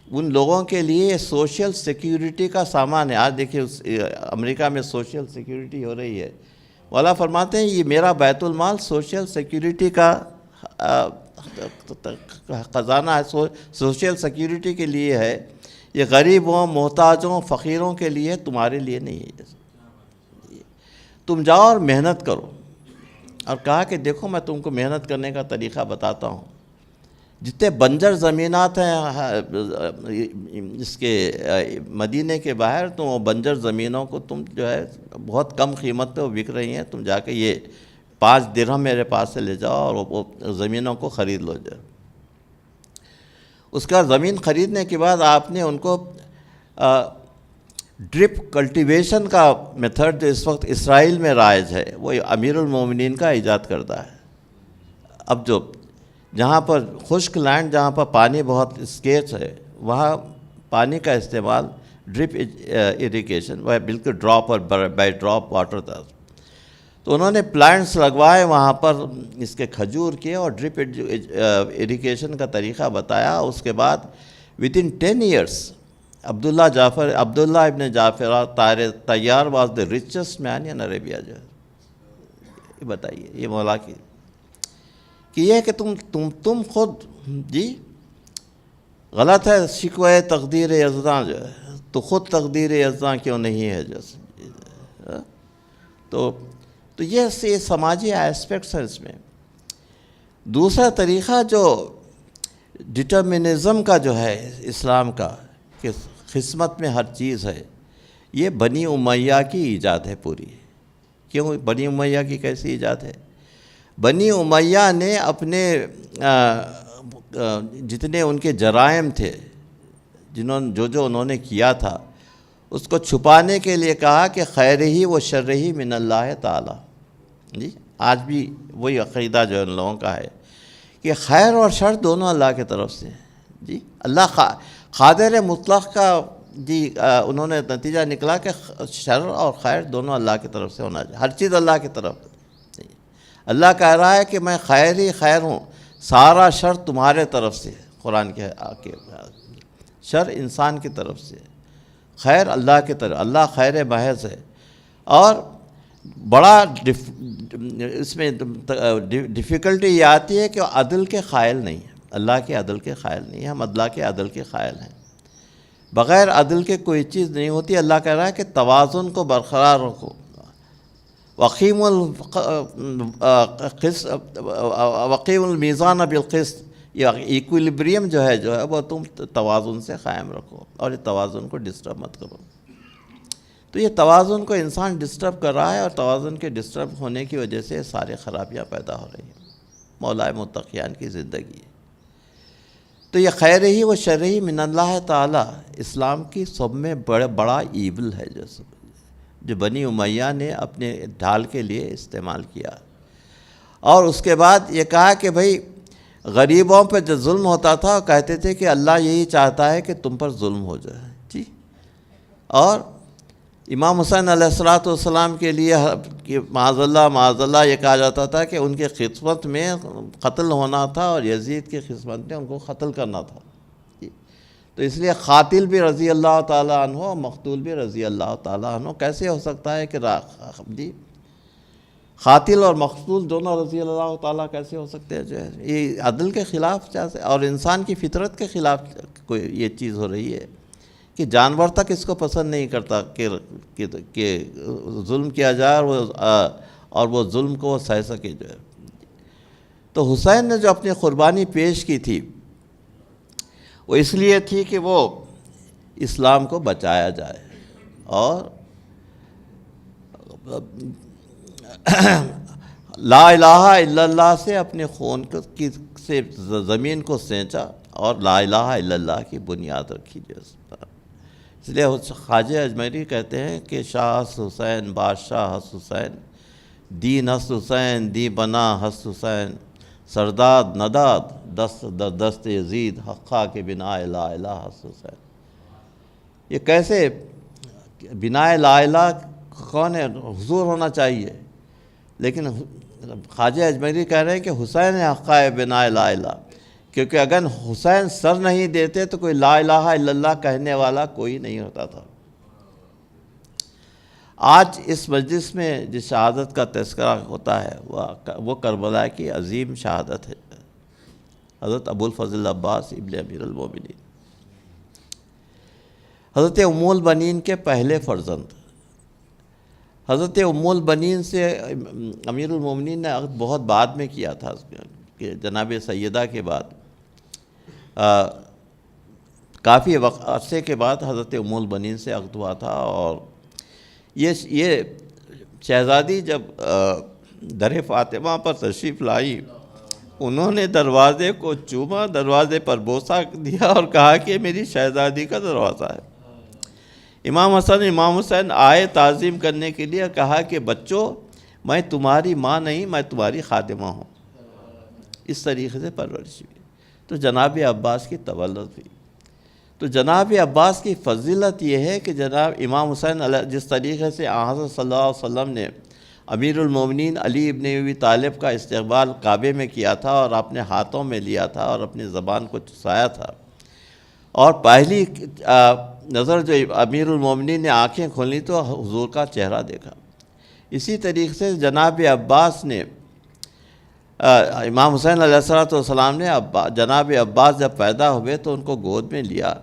ان لوگوں کے لیے سوشل سیکیورٹی کا سامان ہے. آج دیکھیے امریکہ میں سوشل سیکیورٹی ہو رہی ہے. مولا فرماتے ہیں یہ میرا بیت المال سوشل سیکیورٹی کا خزانہ ہے، سوشل سیکیورٹی کے لیے ہے. یہ غریبوں محتاجوں فقیروں کے لیے، تمہارے لیے نہیں ہے. تم جاؤ اور محنت کرو. اور کہا کہ دیکھو میں تم کو محنت کرنے کا طریقہ بتاتا ہوں. جتنے بنجر زمینات ہیں اس کے مدینے کے باہر، تم وہ بنجر زمینوں کو تم جو ہے بہت کم قیمت پہ بک رہی ہیں، تم جا کے یہ 5 درہم میرے پاس سے لے جاؤ اور وہ زمینوں کو خرید لو جائے. اس کا زمین خریدنے کے بعد آپ نے ان کو ڈرپ کلٹیویشن کا میتھڈ جو اس وقت اسرائیل میں رائج ہے وہ امیر المومنین کا ایجاد کرتا ہے. اب جو جہاں پر خشک لینڈ، جہاں پر پانی بہت اسکیرس ہے، وہاں پانی کا استعمال ڈرپ اریگیشن، وہ بالکل ڈراپ اور بائی ڈراپ واٹر تھا. تو انہوں نے پلانٹس لگوائے وہاں پر، اس کے کھجور کے، اور ڈرپ اریگیشن کا طریقہ بتایا. اس کے بعد within 10 years عبداللہ ابن جعفر طیار was the richest man in Arabia. جو ہے یہ بتائیے، یہ مولا کی کہ یہ کہ تم خود جی غلط ہے شکوہ تقدیر یزداں جو ہے، تو خود تقدیر یزداں کیوں نہیں ہے جیسے. تو یہ سماجی ایسپیکٹس ہیں اس میں. دوسرا طریقہ جو ڈٹرمنزم کا جو ہے اسلام کا، کہ قسمت میں ہر چیز ہے، یہ بنی امیہ کی ایجاد ہے پوری. کیوں بنی امیہ کی کیسی ایجاد ہے؟ بنی امیہ نے اپنے جتنے ان کے جرائم تھے، جو انہوں نے کیا تھا، اس کو چھپانے کے لیے کہا کہ خیر ہی و شر ہی من اللہ تعالی. جی آج بھی وہی عقیدہ جو ان لوگوں کا ہے کہ خیر اور شر دونوں اللہ کی طرف سے ہیں. جی اللہ قادر مطلق کا جی انہوں نے نتیجہ نکلا کہ شر اور خیر دونوں اللہ کی طرف سے ہونا چاہیے، ہر چیز اللہ کی طرف. اللہ کہہ رہا ہے کہ میں خیر ہی خیر ہوں، سارا شر تمہارے طرف سے. قرآن کے شر انسان کی طرف سے، خیر اللہ کی طرف. اللہ خیر محض ہے. اور بڑا اس میں ڈیفیکلٹی یہ آتی ہے کہ عدل کے قائل نہیں ہیں، اللہ کے عدل کے قائل نہیں ہیں. ہم اللہ کے عدل کے قائل ہیں. بغیر عدل کے کوئی چیز نہیں ہوتی. اللہ کہہ رہا ہے کہ توازن کو برقرار رکھو. وقیم المیزان بالقسط، یہ ایکویلیبریم جو ہے وہ تم توازن سے قائم رکھو، اور یہ توازن کو ڈسٹرب مت کرو. تو یہ توازن کو انسان ڈسٹرب کر رہا ہے، اور توازن کے ڈسٹرب ہونے کی وجہ سے سارے خرابیاں پیدا ہو رہی ہیں. مولائے متقیان کی زندگی ہے. تو یہ خیر ہی و شر ہی من اللہ تعالی اسلام کی سب میں بڑا ایول ہے، جو بنی امیہ نے اپنے ڈھال کے لیے استعمال کیا. اور اس کے بعد یہ کہا کہ بھئی غریبوں پہ جو ظلم ہوتا تھا، کہتے تھے کہ اللہ یہی چاہتا ہے کہ تم پر ظلم ہو جائے. جی اور امام حسین علیہ الصلوۃ والسلام کے لیے معاذ اللہ یہ کہا جاتا تھا کہ ان کے خدمت میں قتل ہونا تھا اور یزید کی خدمت میں ان کو قتل کرنا تھا. تو اس لیے قاتل بھی رضی اللہ تعالیٰ عنہ اور مقتول بھی رضی اللہ تعالیٰ عنہ. کیسے ہو سکتا ہے کہ قاتل اور مقتول دونوں رضی اللہ تعالیٰ کیسے ہو سکتے ہیں؟ جو ہے یہ عدل کے خلاف اور انسان کی فطرت کے خلاف کوئی یہ چیز ہو رہی ہے کہ جانور تک اس کو پسند نہیں کرتا کہ ظلم کیا جائے اور وہ ظلم کو وہ سہ سکے جو ہے. تو حسین نے جو اپنی قربانی پیش کی تھی وہ اس لیے تھی کہ وہ اسلام کو بچایا جائے اور لا الہ الا اللہ سے اپنے خون سے زمین کو سینچا اور لا الہ الا اللہ کی بنیاد رکھی جیسے. اس لیے خواجہ اجمیری کہتے ہیں کہ شاہ ہست حسین بادشاہ ہست حسین دین ہست حسین دی بنا ہست حسین سرداد نداد دست یزید حقہ کے بنا لا الہ ہست حسین. یہ کیسے بنا لا الہ کون ہے؟ حضور ہونا چاہیے، لیکن خواجہ اجمیری کہہ رہے ہیں کہ حسین حقہ بنا لا الہ، کیونکہ اگر حسین سر نہیں دیتے تو کوئی لا الہ الا اللہ کہنے والا کوئی نہیں ہوتا تھا. آج اس مجلس میں جس شہادت کا تذکرہ ہوتا ہے وہ کربلا کی عظیم شہادت ہے، حضرت ابوالفضل عباس ابن امیر المومنین، حضرت ام البنین کے پہلے فرزند. حضرت ام البنین سے امیر المومنین نے عقد بہت بعد میں کیا تھا کہ جناب سیدہ کے بعد کافی عرصے کے بعد حضرت ام البنین سے عقد ہوا تھا. اور یہ شہزادی جب در فاطمہ پر تشریف لائی، انہوں نے دروازے کو چوما، دروازے پر بوسہ دیا اور کہا کہ میری شہزادی کا دروازہ ہے. امام حسن امام حسین آئے تعظیم کرنے کے لیے، کہا کہ بچوں میں تمہاری ماں نہیں، میں تمہاری خادمہ ہوں. اس طریقے سے پرورش ہوئی. تو جناب عباس کی تولد ہوئی. تو جناب عباس کی فضیلت یہ ہے کہ جناب امام حسین جس طریقے سے حضرت صلی اللہ علیہ وسلم نے امیر المومنین علی ابن ابی طالب کا استقبال کعبے میں کیا تھا اور اپنے ہاتھوں میں لیا تھا اور اپنی زبان کو چسایا تھا، اور پہلی نظر جو امیر المومنین نے آنکھیں کھولی تو حضور کا چہرہ دیکھا. اسی طریقے سے جناب عباس نے امام حسین علیہ السلام نے جناب عباس جب پیدا ہوئے تو ان کو گود میں لیا.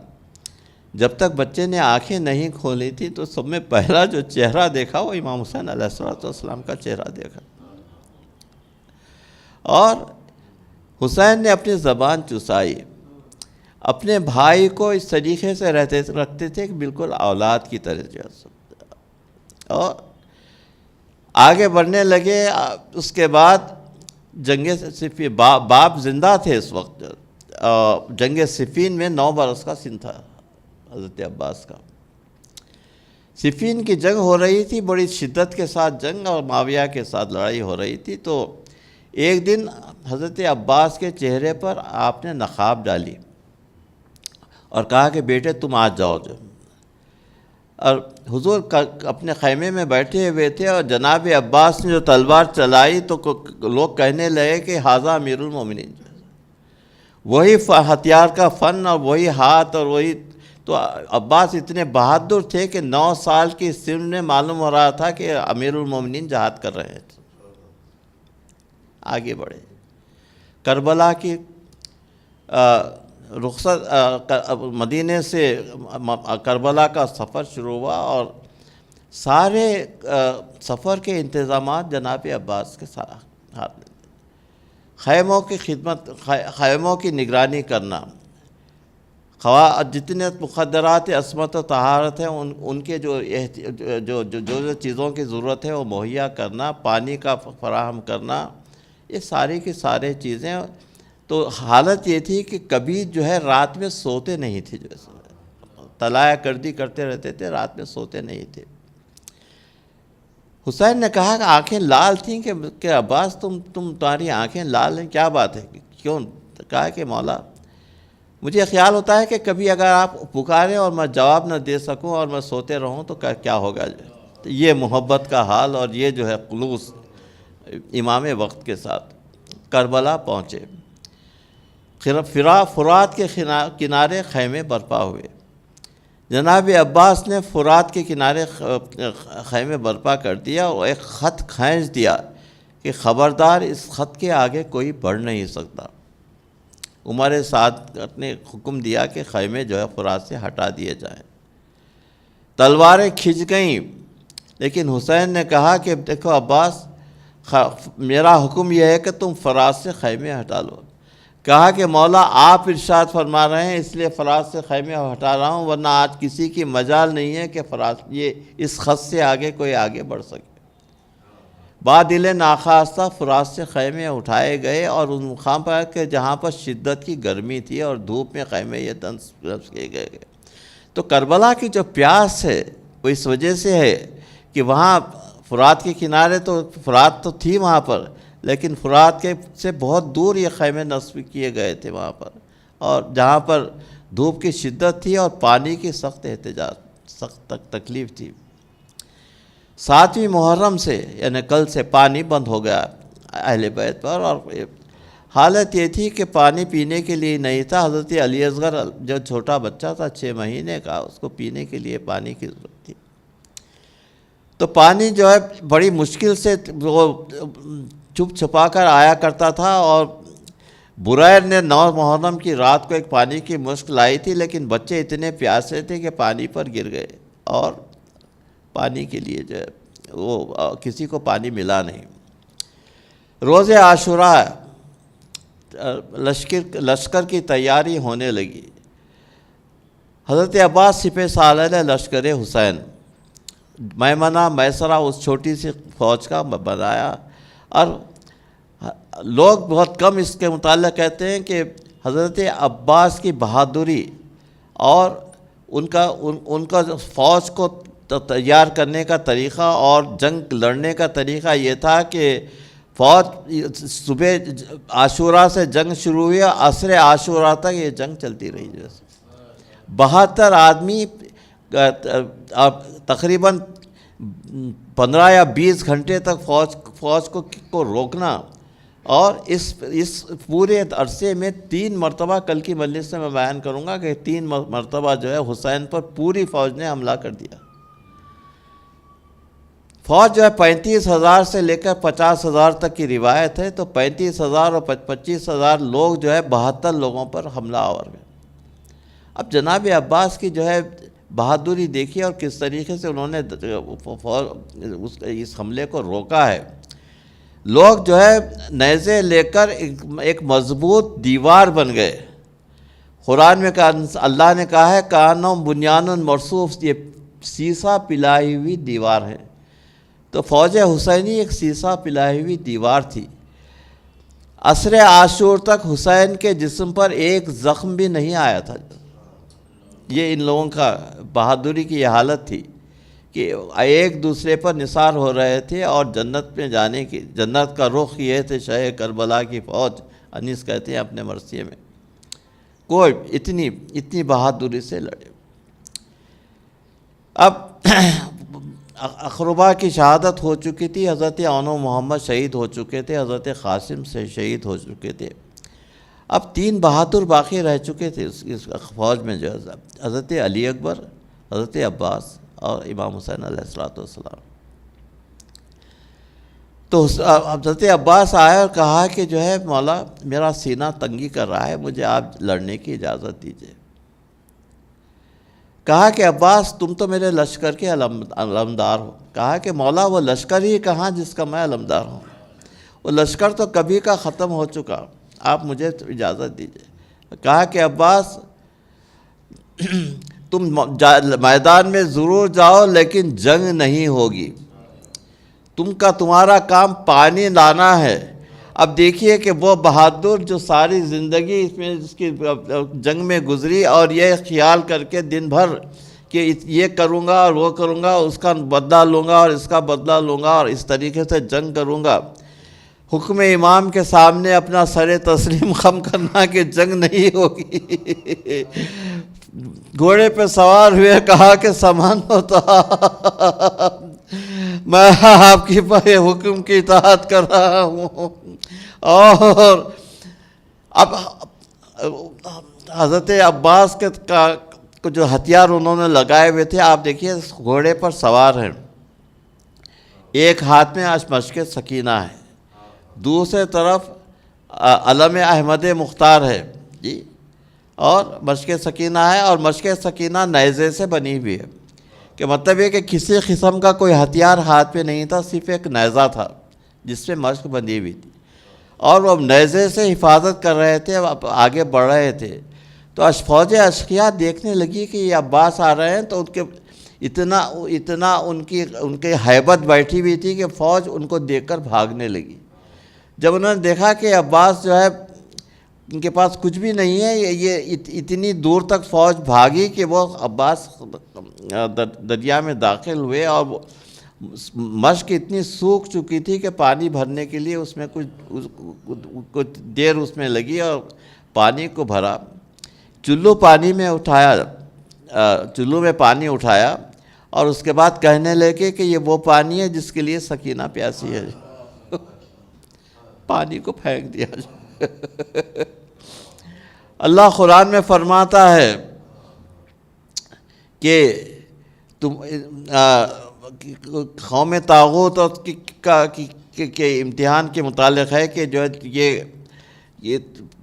جب تک بچے نے آنکھیں نہیں کھولی تھی تو سب میں پہلا جو چہرہ دیکھا وہ امام حسین علیہ السلام کا چہرہ دیکھا. اور حسین نے اپنی زبان چسائی، اپنے بھائی کو اس طریقے سے رکھتے تھے کہ بالکل اولاد کی طرح. اور آگے بڑھنے لگے. اس کے بعد جنگ صفین، باپ زندہ تھے اس وقت، جنگ صفین میں 9 برس کا سن تھا حضرت عباس کا. صفین کی جنگ ہو رہی تھی، بڑی شدت کے ساتھ جنگ، اور معاویہ کے ساتھ لڑائی ہو رہی تھی. تو ایک دن حضرت عباس کے چہرے پر آپ نے نقاب ڈالی اور کہا کہ بیٹے تم آج جاؤ. اور حضور اپنے خیمے میں بیٹھے ہوئے تھے اور جناب عباس نے جو تلوار چلائی تو لوگ کہنے لگے کہ ھذا امیر المومنین. وہی ہتھیار کا فن اور وہی ہاتھ اور وہی. تو عباس اتنے بہادر تھے کہ 9 سال کی سن میں معلوم ہو رہا تھا کہ امیر المومنین جہاد کر رہے تھے. آگے بڑھے. کربلا کی رخصت مدینے سے کربلا کا سفر شروع ہوا اور سارے سفر کے انتظامات جناب عباس کے ہاتھ میں. خیموں کی خدمت، خیموں کی نگرانی کرنا، جتنے مقدرات عصمت و طہارت ہیں ان کے جو چیزوں کی ضرورت ہے وہ مہیا کرنا، پانی کا فراہم کرنا، یہ ساری کی سارے چیزیں. تو حالت یہ تھی کہ کبھی جو ہے رات میں سوتے نہیں تھے، جو طلایا کردی کرتے رہتے تھے، رات میں سوتے نہیں تھے. حسین نے کہا کہ آنکھیں لال تھیں کہ عباس تمہاری آنکھیں لال ہیں، کیا بات ہے، کیوں؟ کہا کہ مولا مجھے خیال ہوتا ہے کہ کبھی اگر آپ پکاریں اور میں جواب نہ دے سکوں اور میں سوتے رہوں تو کیا ہوگا. یہ محبت کا حال اور یہ جو ہے خلوص امام وقت کے ساتھ کربلا پہنچے. فرات کے کنارے خیمے برپا ہوئے. جناب عباس نے فرات کے کنارے خیمے برپا کر دیا اور ایک خط کھینچ دیا کہ خبردار اس خط کے آگے کوئی بڑھ نہیں سکتا. عمر سعد نے حکم دیا کہ خیمے جو ہے فرات سے ہٹا دیے جائیں. تلواریں کھنچ گئیں، لیکن حسین نے کہا کہ دیکھو عباس، میرا حکم یہ ہے کہ تم فرات سے خیمے ہٹا لو. کہا کہ مولا آپ ارشاد فرما رہے ہیں اس لیے فرات سے خیمے ہٹا رہا ہوں، ورنہ آج کسی کی مجال نہیں ہے کہ فرات اس خط سے آگے کوئی آگے بڑھ سکے. بادل ناخواستہ فرات سے خیمے اٹھائے گئے اور ان مقام پر کہ جہاں پر شدت کی گرمی تھی اور دھوپ میں خیمے یہ دنس کیے گئے. تو کربلا کی جو پیاس ہے وہ اس وجہ سے ہے کہ وہاں فرات کے کنارے تو فرات تو تھی وہاں پر، لیکن فرات کے سے بہت دور یہ خیمے نصب کیے گئے تھے وہاں پر، اور جہاں پر دھوپ کی شدت تھی اور پانی کی سخت تکلیف تھی. 7ویں محرم سے یعنی کل سے پانی بند ہو گیا اہل بیت پر، اور حالت یہ تھی کہ پانی پینے کے لیے نہیں تھا. حضرت علی اصغر جو چھوٹا بچہ تھا 6 مہینے کا، اس کو پینے کے لیے پانی کی ضرورت تھی. تو پانی جو ہے بڑی مشکل سے وہ چھپ چھپا کر آیا کرتا تھا، اور بریر نے 9 محرم کی رات کو ایک پانی کی مشک لائی تھی، لیکن بچے اتنے پیاسے تھے کہ پانی پر گر گئے اور پانی کے لیے جو ہے وہ کسی کو پانی ملا نہیں. روز عاشوراء لشکر کی تیاری ہونے لگی. حضرت عباس سپہ سالار لشکر حسین میمنہ میسرہ اس چھوٹی سی فوج کا بنایا، اور لوگ بہت کم اس کے متعلق کہتے ہیں کہ حضرت عباس کی بہادری اور ان کا فوج کو تیار کرنے کا طریقہ اور جنگ لڑنے کا طریقہ یہ تھا کہ فوج صبح عاشوراء سے جنگ شروع ہوئی، عصر عاشوراء تک یہ جنگ چلتی رہی. جیسے 72 آدمی تقریباً 15 یا 20 گھنٹے تک فوج کو روکنا، اور اس پورے عرصے میں 3 مرتبہ کل کی مجلس سے میں بیان کروں گا کہ 3 مرتبہ جو ہے حسین پر پوری فوج نے حملہ کر دیا. فوج جو ہے 35,000 سے لے کر 50,000 تک کی روایت ہے، تو 35,000 اور 25,000 لوگ جو ہے 72 لوگوں پر حملہ آور ہوئے. اب جناب عباس کی جو ہے بہادری دیکھیے اور کس طریقے سے انہوں نے اس حملے کو روکا ہے. لوگ جو ہے نیزے لے کر ایک مضبوط دیوار بن گئے. قرآن میں اللہ نے کہا ہے کانوں بنیان مرصوص، یہ سیسا پلائی ہوئی دیوار ہے. تو فوج حسینی ایک سیسا پلائی ہوئی دیوار تھی. عصر عاشور تک حسین کے جسم پر ایک زخم بھی نہیں آیا تھا. یہ ان لوگوں کا بہادری کی یہ حالت تھی کہ ایک دوسرے پر نثار ہو رہے تھے، اور جنت میں جانے کی، جنت کا رخ یہ تھے. شہ کربلا کی فوج انیس کہتے ہیں اپنے مرثیے میں، کوئی اتنی بہادری سے لڑے. اب اقربا کی شہادت ہو چکی تھی، حضرت عون و محمد شہید ہو چکے تھے، حضرت قاسم سے شہید ہو چکے تھے. اب 3 بہادر باقی رہ چکے تھے اس فوج میں، جو ہے حضرت علی اکبر، حضرت عباس اور امام حسین علیہ السلام. تو حضرت عباس آئے اور کہا کہ جو ہے مولا میرا سینہ تنگی کر رہا ہے، مجھے آپ لڑنے کی اجازت دیجیے. کہا کہ عباس تم تو میرے لشکر کے علمدار ہو. کہا کہ مولا وہ لشکر ہی کہاں جس کا میں علمدار ہوں، وہ لشکر تو کبھی کا ختم ہو چکا، آپ مجھے اجازت دیجیے. کہا کہ عباس تم میدان میں ضرور جاؤ لیکن جنگ نہیں ہوگی، تمہارا کام پانی لانا ہے. اب دیکھیے کہ وہ بہادر جو ساری زندگی اس کی جنگ میں گزری، اور یہ خیال کر کے دن بھر کہ یہ کروں گا اور وہ کروں گا، اس کا بدلہ لوں گا اور اس کا بدلہ لوں گا، اور اس طریقے سے جنگ کروں گا. حکم امام کے سامنے اپنا سر تسلیم خم کرنا کہ جنگ نہیں ہوگی۔ گھوڑے پہ سوار ہوئے، کہا کہ سامان ہوتا، میں آپ کی حکم کی اطاعت کر رہا ہوں۔ اور اب حضرت عباس کے جو ہتھیار انہوں نے لگائے ہوئے تھے، آپ دیکھیے گھوڑے پر سوار ہیں، ایک ہاتھ میں مشق سکینہ ہے، دوسرے طرف علم احمد مختار ہے جی، اور مشق سکینہ ہے، اور مشق سکینہ نیزے سے بنی ہوئی ہے، کہ مطلب یہ کہ کسی قسم کا کوئی ہتھیار ہاتھ پہ نہیں تھا، صرف ایک نیزہ تھا جس پہ مشق بندھی ہوئی تھی، اور وہ نیزے سے حفاظت کر رہے تھے، آگے بڑھ رہے تھے۔ تو فوج اشقیاء دیکھنے لگی کہ یہ عباس آ رہے ہیں، تو ان کے اتنا ان کی ہیبت بیٹھی ہوئی تھی کہ فوج ان کو دیکھ کر بھاگنے لگی۔ جب انہوں نے دیکھا کہ عباس جو ہے ان کے پاس کچھ بھی نہیں ہے، یہ اتنی دور تک فوج بھاگی کہ وہ عباس دریا میں داخل ہوئے، اور مشق اتنی سوکھ چکی تھی کہ پانی بھرنے کے لیے اس میں کچھ دیر اس میں لگی، اور پانی کو بھرا، چلو میں پانی اٹھایا، اور اس کے بعد کہنے لگے کہ یہ وہ پانی ہے جس کے لیے سکینہ پیاسی ہے، پانی کو پھینک دیا۔ اللہ قرآن میں فرماتا ہے کہ تم قوم طاغوت کے امتحان کے متعلق ہے کہ جو یہ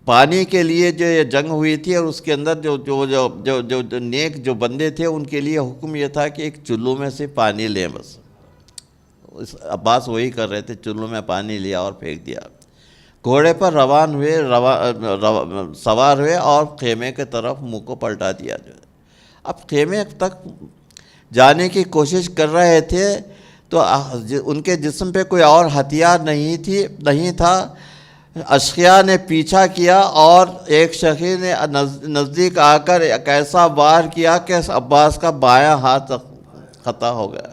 پانی کے لیے جو یہ جنگ ہوئی تھی، اور اس کے اندر جو نیک جو بندے تھے ان کے لیے حکم یہ تھا کہ ایک چلو میں سے پانی لیں، بس عباس وہی کر رہے تھے، چلو میں پانی لیا اور پھینک دیا۔ گھوڑے پر سوار ہوئے اور خیمے کی طرف منہ کو پلٹا دیا۔ اب خیمے تک جانے کی کوشش کر رہے تھے، تو ان کے جسم پہ کوئی اور ہتھیار نہیں تھا۔ اشقیاء نے پیچھا کیا، اور ایک شخص نے نزدیک آ کر ایک ایسا وار کیا کہ عباس کا بایاں ہاتھ خطا ہو گیا۔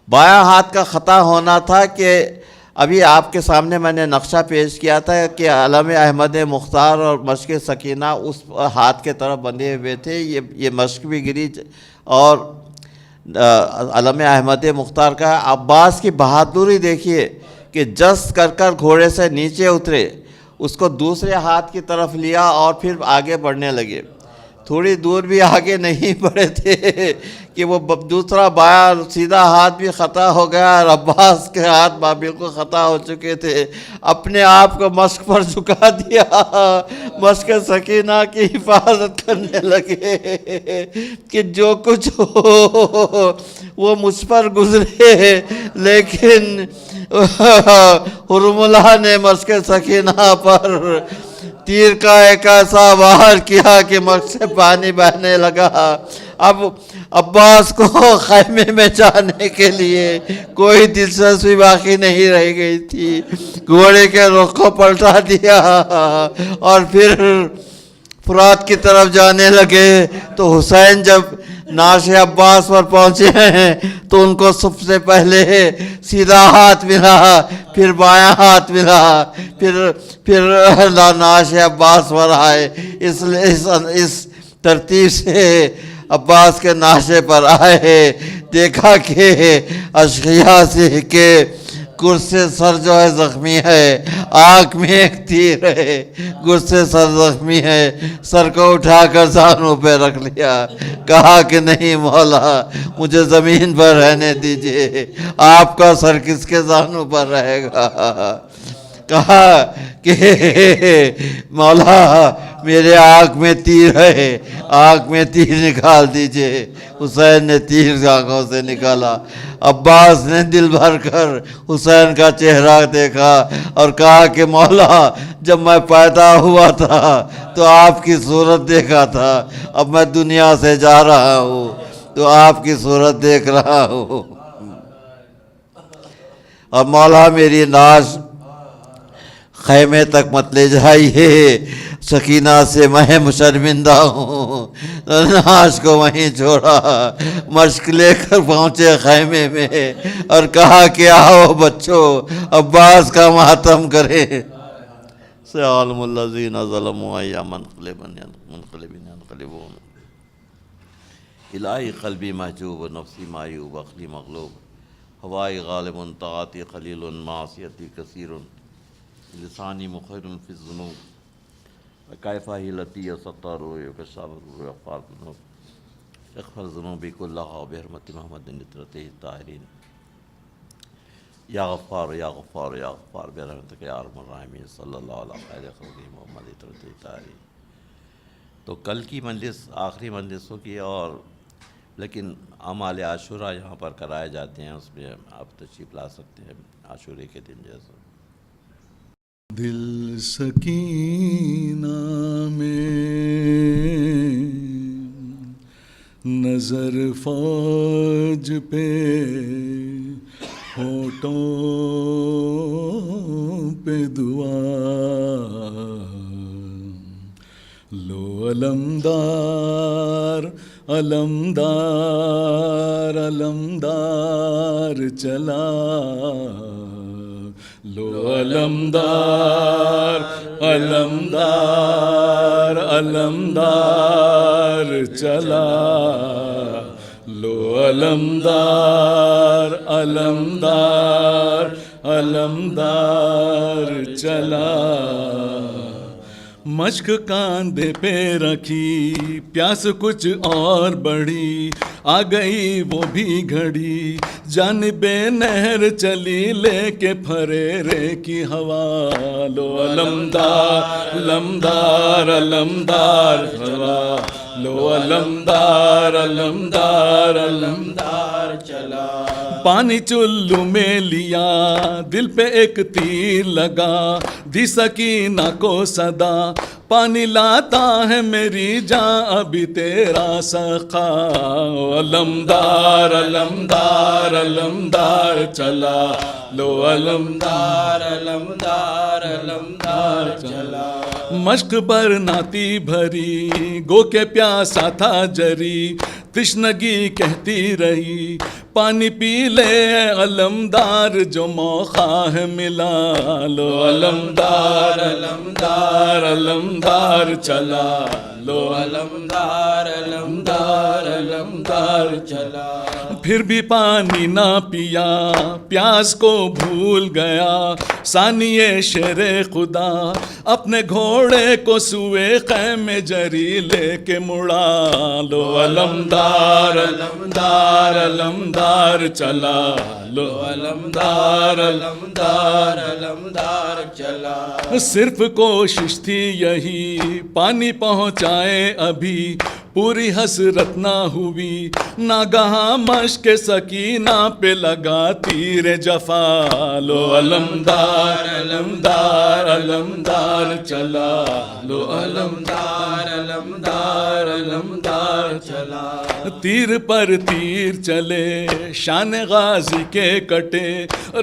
بایاں ہاتھ کا خطا ہونا تھا کہ ابھی آپ کے سامنے میں نے نقشہ پیش کیا تھا کہ علم احمد مختار اور مشق سکینہ اس ہاتھ کے طرف بندھے ہوئے تھے، یہ مشق بھی گری، اور علم احمد مختار کا عباس کی بہادری دیکھیے کہ جست کر گھوڑے سے نیچے اترے، اس کو دوسرے ہاتھ کی طرف لیا اور پھر آگے بڑھنے لگے۔ تھوڑی دور بھی آگے نہیں بڑھے تھے کہ وہ دوسرا بایاں سیدھا ہاتھ بھی خطا ہو گیا، اور عباس کے ہاتھ بالکل خطا ہو چکے تھے۔ اپنے آپ کو مشق پر جھکا دیا، مشق سکینہ کی حفاظت کرنے لگے کہ جو کچھ ہو وہ مجھ پر گزرے، لیکن حرم اللہ نے مشق سکینہ پر تیر کا ایک ایسا وار کیا کہ مشق سے پانی بہنے لگا۔ اب عباس کو خیمے میں جانے کے لیے کوئی دلچسپی باقی نہیں رہ گئی تھی، گھوڑے کے رخ کو پلٹا دیا اور پھر فرات کی طرف جانے لگے۔ تو حسین جب نعش عباس پر پہنچے ہیں تو ان کو سب سے پہلے سیدھا ہاتھ ملا، پھر بایاں ہاتھ ملا، پھر نعش عباس پر آئے۔ اس ترتیب سے عباس کے ناشے پر آئے، دیکھا کہ اشقیاء سے کہ گر سے سر جو ہے زخمی ہے، آنکھ میں ایک تیر ہے، گر سے سر زخمی ہے، سر کو اٹھا کر زانوں پہ رکھ لیا، کہا کہ نہیں مولا مجھے زمین پر رہنے دیجئے، آپ کا سر کس کے زانوں پر رہے گا؟ کہا کہ مولا میرے آنکھ میں تیر ہے، آنکھ میں تیر نکال دیجئے۔ حسین نے تیر آنکھوں سے نکالا۔ عباس نے دل بھر کر حسین کا چہرہ دیکھا اور کہا کہ مولا جب میں پیدا ہوا تھا تو آپ کی صورت دیکھا تھا، اب میں دنیا سے جا رہا ہوں تو آپ کی صورت دیکھ رہا ہوں، اور مولا میری ناز خیمے تک مت لے جائیے، سکینہ سے میں شرمندہ ہوں۔ ناز کو وہیں چھوڑا، مشق لے کر پہنچے خیمے میں اور کہا کہ آؤ بچوں عباس کا ماتم کریں۔ سیعلم الذین ظلموا ای منقلبین ینقلبون۔ الہی قلبی محجوب و نفسی معیوب، عقلی مغلوب، ہوائی غالب طاعتی قلیل معصیتی کثیر، لسانی مخیر فی الذنوب، کیفہ حیلتی ستار کشاف غفار الذنوب، اغفر ذنوبی کلہا بحرمت محمد نطرتہ الطاہرین، یا غفار یا غفار یا غفار برحمتک یا ارحم الراحمین، صلی اللہ علیہ خیر خلقہ محمد نطرتہ الطاہرین۔ تو کل کی مجلس آخری مجلس ہوگی، اور لیکن اعمال عاشورہ یہاں پر کرائے جاتے ہیں، اس میں آپ تشریف لا سکتے ہیں عاشورے کے دن جیسا۔ دل سکینہ میں نظر فوج پہ، ہونٹوں پہ دعا، لو علمدار علمدار علمدار چلا، لو علمدار علمدار علمدار چلا، لو علمدار علمدار علمدار چلا، مشق کاندھے پہ رکھی، پیاس کچھ اور بڑھی، آ گئی وہ بھی گھڑی، جانب نہر چلی لے کے پھریرے کی ہوا، لو علمدار علمدار علمدار چلا، لو علمدار علمدار علمدار چلا، پانی چلو میں لیا، دل پہ ایک تیر لگا، دی سکینہ کو صدا، پانی لاتا ہے میری جان ابھی تیرا سقا، علمدار علمدار علمدار چلا، لو علمدار علمدار علمدار چلا، مشق پر ناتی بھری، گو کے پیاسا تھا جری، تشنگی کہتی رہی، پانی پی لے علمدار جو موقع ہے ملا، لو علمدار علمدار علمدار چلا، لو علمدار علمدار علمدار چلا، پھر بھی پانی نہ پیا، پیاس کو بھول گیا، ثانیے شیر خدا، اپنے گھوڑے کو سوئے خیمے جری لے کے مڑا، لو علمدار علمدار علمدار چلا، لو علمدار علمدار علمدار چلا، صرف کوشش تھی یہی پانی پہنچائے ابھی، پوری حسرت نہ ہوئی، ناگہاں مشق سکینہ پہ لگا تیر جفا، لو علمدار علمدار علمدار چلا، لو علمدار علمدار علمدار چلا، تیر پر تیر چلے، شان غازی کے کٹے،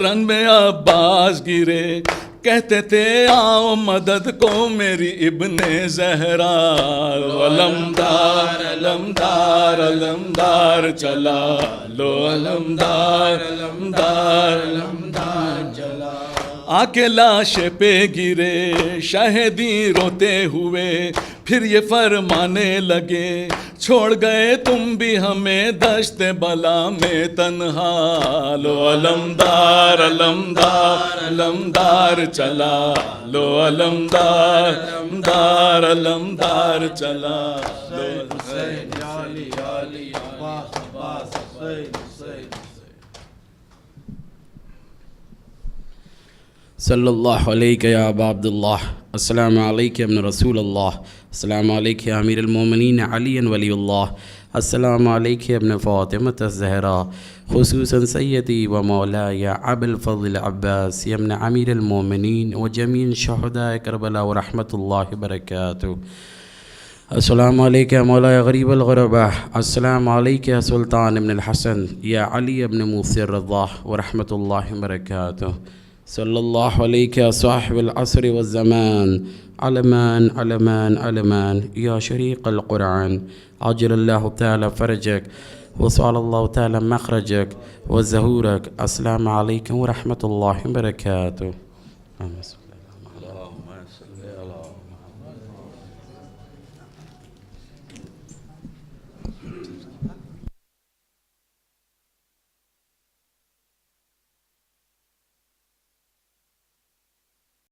رن میں عباس گرے، کہتے تھے آؤ مدد کو میری ابن زہرا، علمدار علمدار علمدار چلا، لو علمدار علمدار علمدار چلا، آ کے لاش پہ گرے شاہدی روتے ہوئے، پھر یہ فرمانے لگے چھوڑ گئے تم بھی ہمیں دشت بلا میں تنہا، لو علمدار علمدار علمدار چلا، لو علمدار علمدار علمدار چلا، صلی اللہ علیہ یا ابا عبداللہ، السلام علیکم ابن رسول اللہ، السلام علیکم امیر المومنین علی ولی اللہ، السلام علیکم ابن فاطمہ الزہرا، خصوصاً سیدی و مولاي ابو الفضل عباس ابن امیر المومنین و جمیع شہداء کربلا و رحمۃ اللہ وبرکاتہ، السلام علیکم مولاي غریب الغرباء، السلام علیکم سلطان ابن الحسن یا علی ابن موسی الرضا و رحمۃ اللہ وبرکاتہ، صلى الله عليك يا صاحب العصر والزمان. علمان علمان علمان يا شريق القرآن، عجل الله تعالى فرجك وسأل الله تعالى مخرجك وزهورك. السلام عليكم ورحمة الله وبركاته.